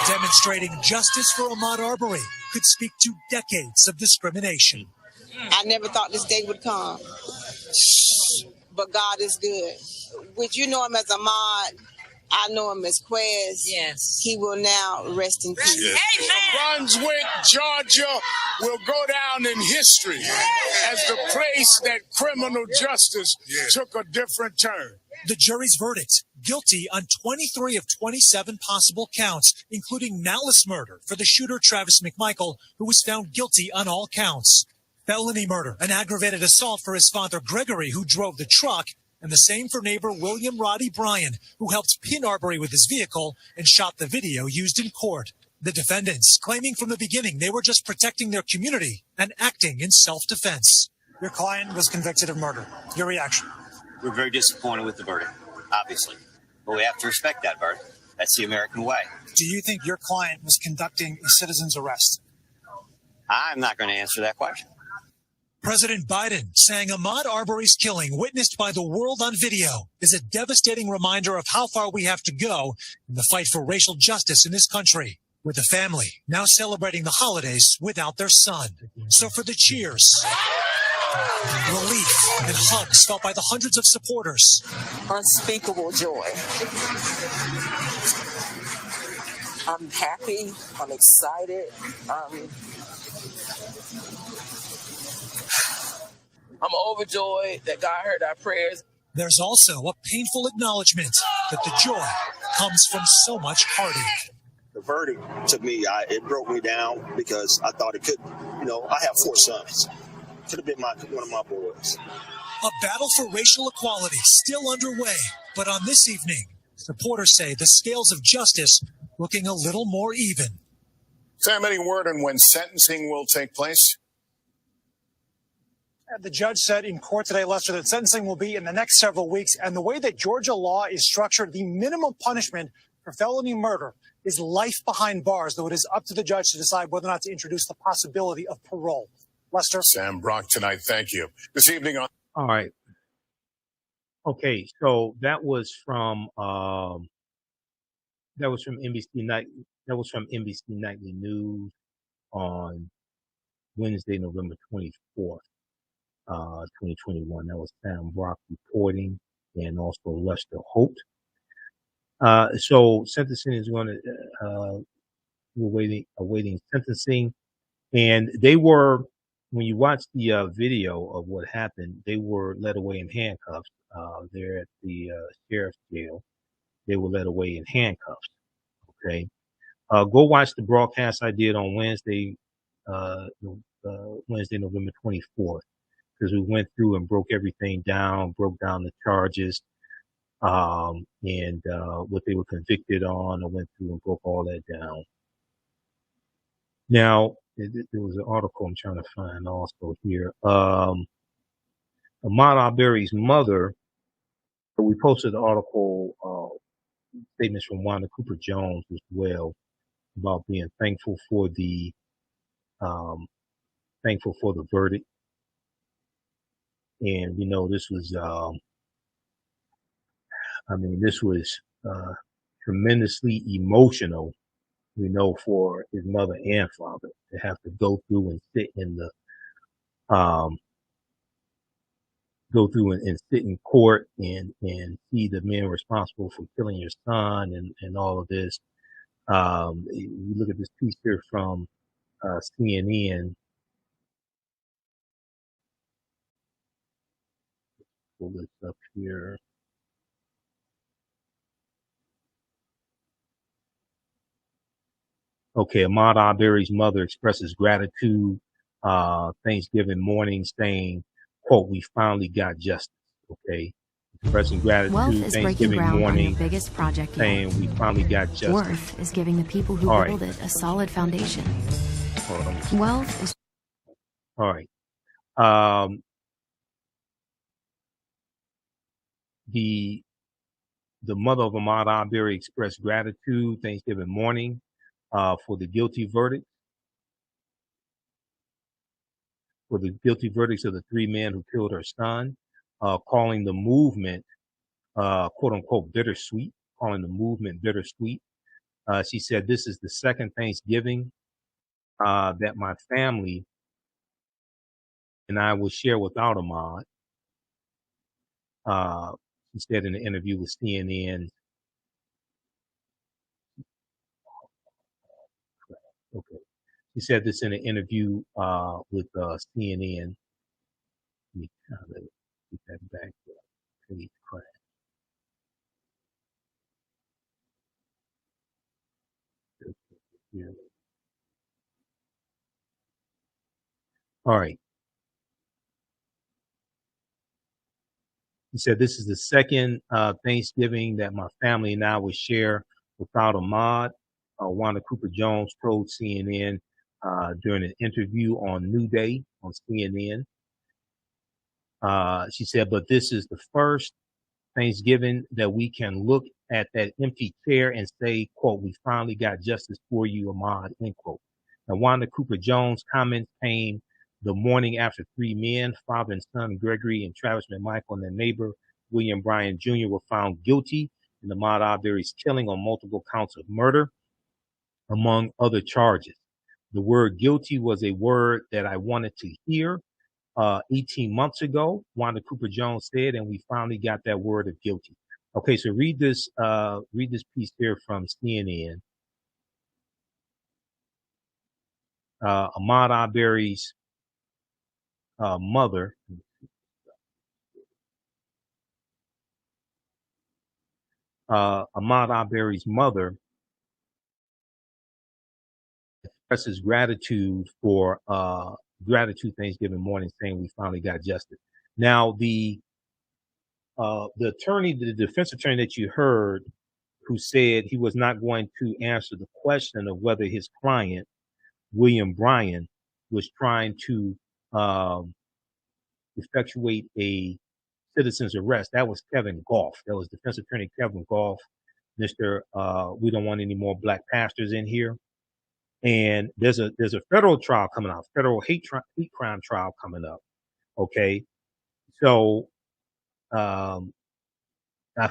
Demonstrating justice for Ahmaud Arbery could speak to decades of discrimination. I never thought this day would come, but God is good. Would you know him as Ahmaud? I know him as Quez. Yes. He will now rest in peace. Yes. Brunswick, Georgia will go down in history as the place that criminal justice took a different turn. The jury's verdict, guilty on 23 of 27 possible counts, including malice murder for the shooter Travis McMichael, who was found guilty on all counts. Felony murder, an aggravated assault for his father Gregory, who drove the truck, and the same for neighbor William Roddy Bryan, who helped pin Arbery with his vehicle and shot the video used in court. The defendants claiming from the beginning they were just protecting their community and acting in self-defense. Your client was convicted of murder. Your reaction? We're very disappointed with the verdict, obviously. But we have to respect that verdict. That's the American way. Do you think your client was conducting a citizen's arrest? I'm not going to answer that question. President Biden saying Ahmaud Arbery's killing, witnessed by the world on video, is a devastating reminder of how far we have to go in the fight for racial justice in this country. with the family now celebrating the holidays without their son. So for the cheers, relief, and hugs felt by the hundreds of supporters. Unspeakable joy. I'm happy. I'm excited. I'm overjoyed that God heard our prayers. There's also a painful acknowledgement that the joy comes from so much heartache. The verdict, to me, it broke me down because I thought it could, I have 4 sons. Could have been one of my boys. A battle for racial equality still underway, but on this evening, supporters say the scales of justice looking a little more even. Sam, any word on when sentencing will take place? The judge said in court today, Lester, that sentencing will be in the next several weeks. And the way that Georgia law is structured, the minimum punishment for felony murder is life behind bars, though it is up to the judge to decide whether or not to introduce the possibility of parole. Lester? Sam Brock tonight, thank you. This evening on... All right. Okay, so that was from NBC Nightly News on Wednesday, November 24th. 2021. That was Sam Brock reporting, and also Lester Holt. So sentencing is going to, we're awaiting sentencing. And they were, when you watch the video of what happened, they were led away in handcuffs. There at the sheriff's jail. They were led away in handcuffs. Okay. Go watch the broadcast I did on Wednesday, November 24th. Because we went through and broke everything down, broke down the charges, and what they were convicted on. I went through and broke all that down. Now, there was an article I'm trying to find also here. Ahmaud Arbery's mother, we posted the article, statements from Wanda Cooper Jones as well, about being thankful for the verdict. And, this was, this was, tremendously emotional, for his mother and father to have to go through and sit in the, sit in court and see the man responsible for killing your son and all of this. You look at this piece here from, CNN. Pull this up here. Okay, Ahmaud Arbery's mother expresses gratitude Thanksgiving morning, saying, quote, "We finally got justice." Okay, expressing gratitude Thanksgiving morning, biggest project saying, "We finally got justice." Worth is giving the people who build it a solid foundation. Wealth is all right. The mother of Ahmaud Arbery expressed gratitude Thanksgiving morning for the guilty verdicts of the 3 men who killed her son, calling the movement quote unquote bittersweet. She said, "This is the second Thanksgiving that my family and I will share without Ahmaud." She said in an interview with CNN. Okay. She said this in an interview with CNN. Let me get that back. Page crash. All right. He said, "This is the second Thanksgiving that my family and I will share without Ahmaud." Wanda Cooper Jones told CNN during an interview on New Day on CNN. She said, "But this is the first Thanksgiving that we can look at that empty chair and say, quote, 'We finally got justice for you, Ahmaud,' end quote." Now, Wanda Cooper Jones' comments came the morning after 3 men, father and son Gregory and Travis McMichael, and their neighbor William Bryan Jr. were found guilty in Ahmaud Arbery's killing on multiple counts of murder. among other charges. The word guilty was a word that I wanted to hear 18 months ago, Wanda Cooper Jones said, and we finally got that word of guilty. Okay, so read this piece here from CNN. Ahmaud Arbery's mother. Ahmaud Arbery's mother expresses gratitude for gratitude Thanksgiving morning, saying we finally got justice. Now the attorney, the defense attorney that you heard, who said he was not going to answer the question of whether his client, William Bryan, was trying to effectuate a citizen's arrest. That was Kevin Goff. That was defense attorney Kevin Goff. Mr. We don't want any more black pastors in here. And there's a federal trial coming out, federal hate crime trial coming up. Okay, so I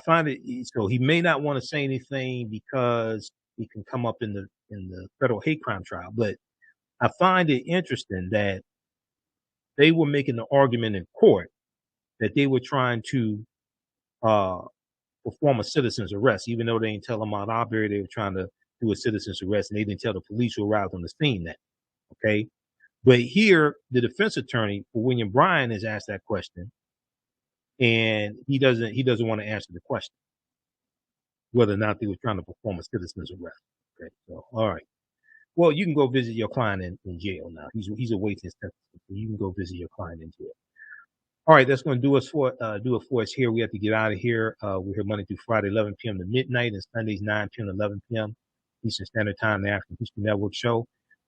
find it, so he may not want to say anything because he can come up in the federal hate crime trial. But I find it interesting that they were making the argument in court that they were trying to perform a citizen's arrest, even though they didn't tell Ahmaud Arbery they were trying to do a citizen's arrest, and they didn't tell the police who arrived on the scene that. Okay, but here the defense attorney for William Bryan is asked that question, and he doesn't want to answer the question whether or not they were trying to perform a citizen's arrest. Okay, so all right. Well, you can go visit your client in jail now. He's awaiting his testimony. So you can go visit your client in jail. All right, that's going to do it for us here. We have to get out of here. We're here Monday through Friday, 11 p.m. to midnight, and Sundays 9 p.m. to 11 p.m. Eastern Standard Time, the African History Network show.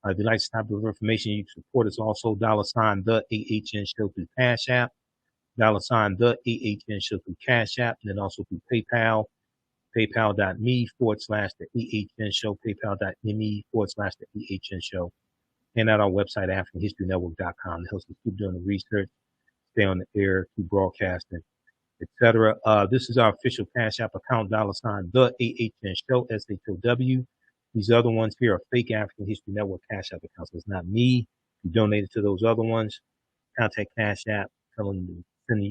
If you'd like this type of information, you can support us also, $TheAHNShow through Cash App, $TheAHNShow through Cash App, and then also through PayPal, paypal.me/TheAHNShow, paypal.me/TheAHNShow, and at our website, AfricanHistoryNetwork.com. It helps us keep doing the research, stay on the air, keep broadcasting, etc. This is our official Cash App account, $TheAHNShow, SHOW. These other ones here are fake African History Network Cash App accounts. It's not me. If you donated to those other ones, contact Cash App, tell them to send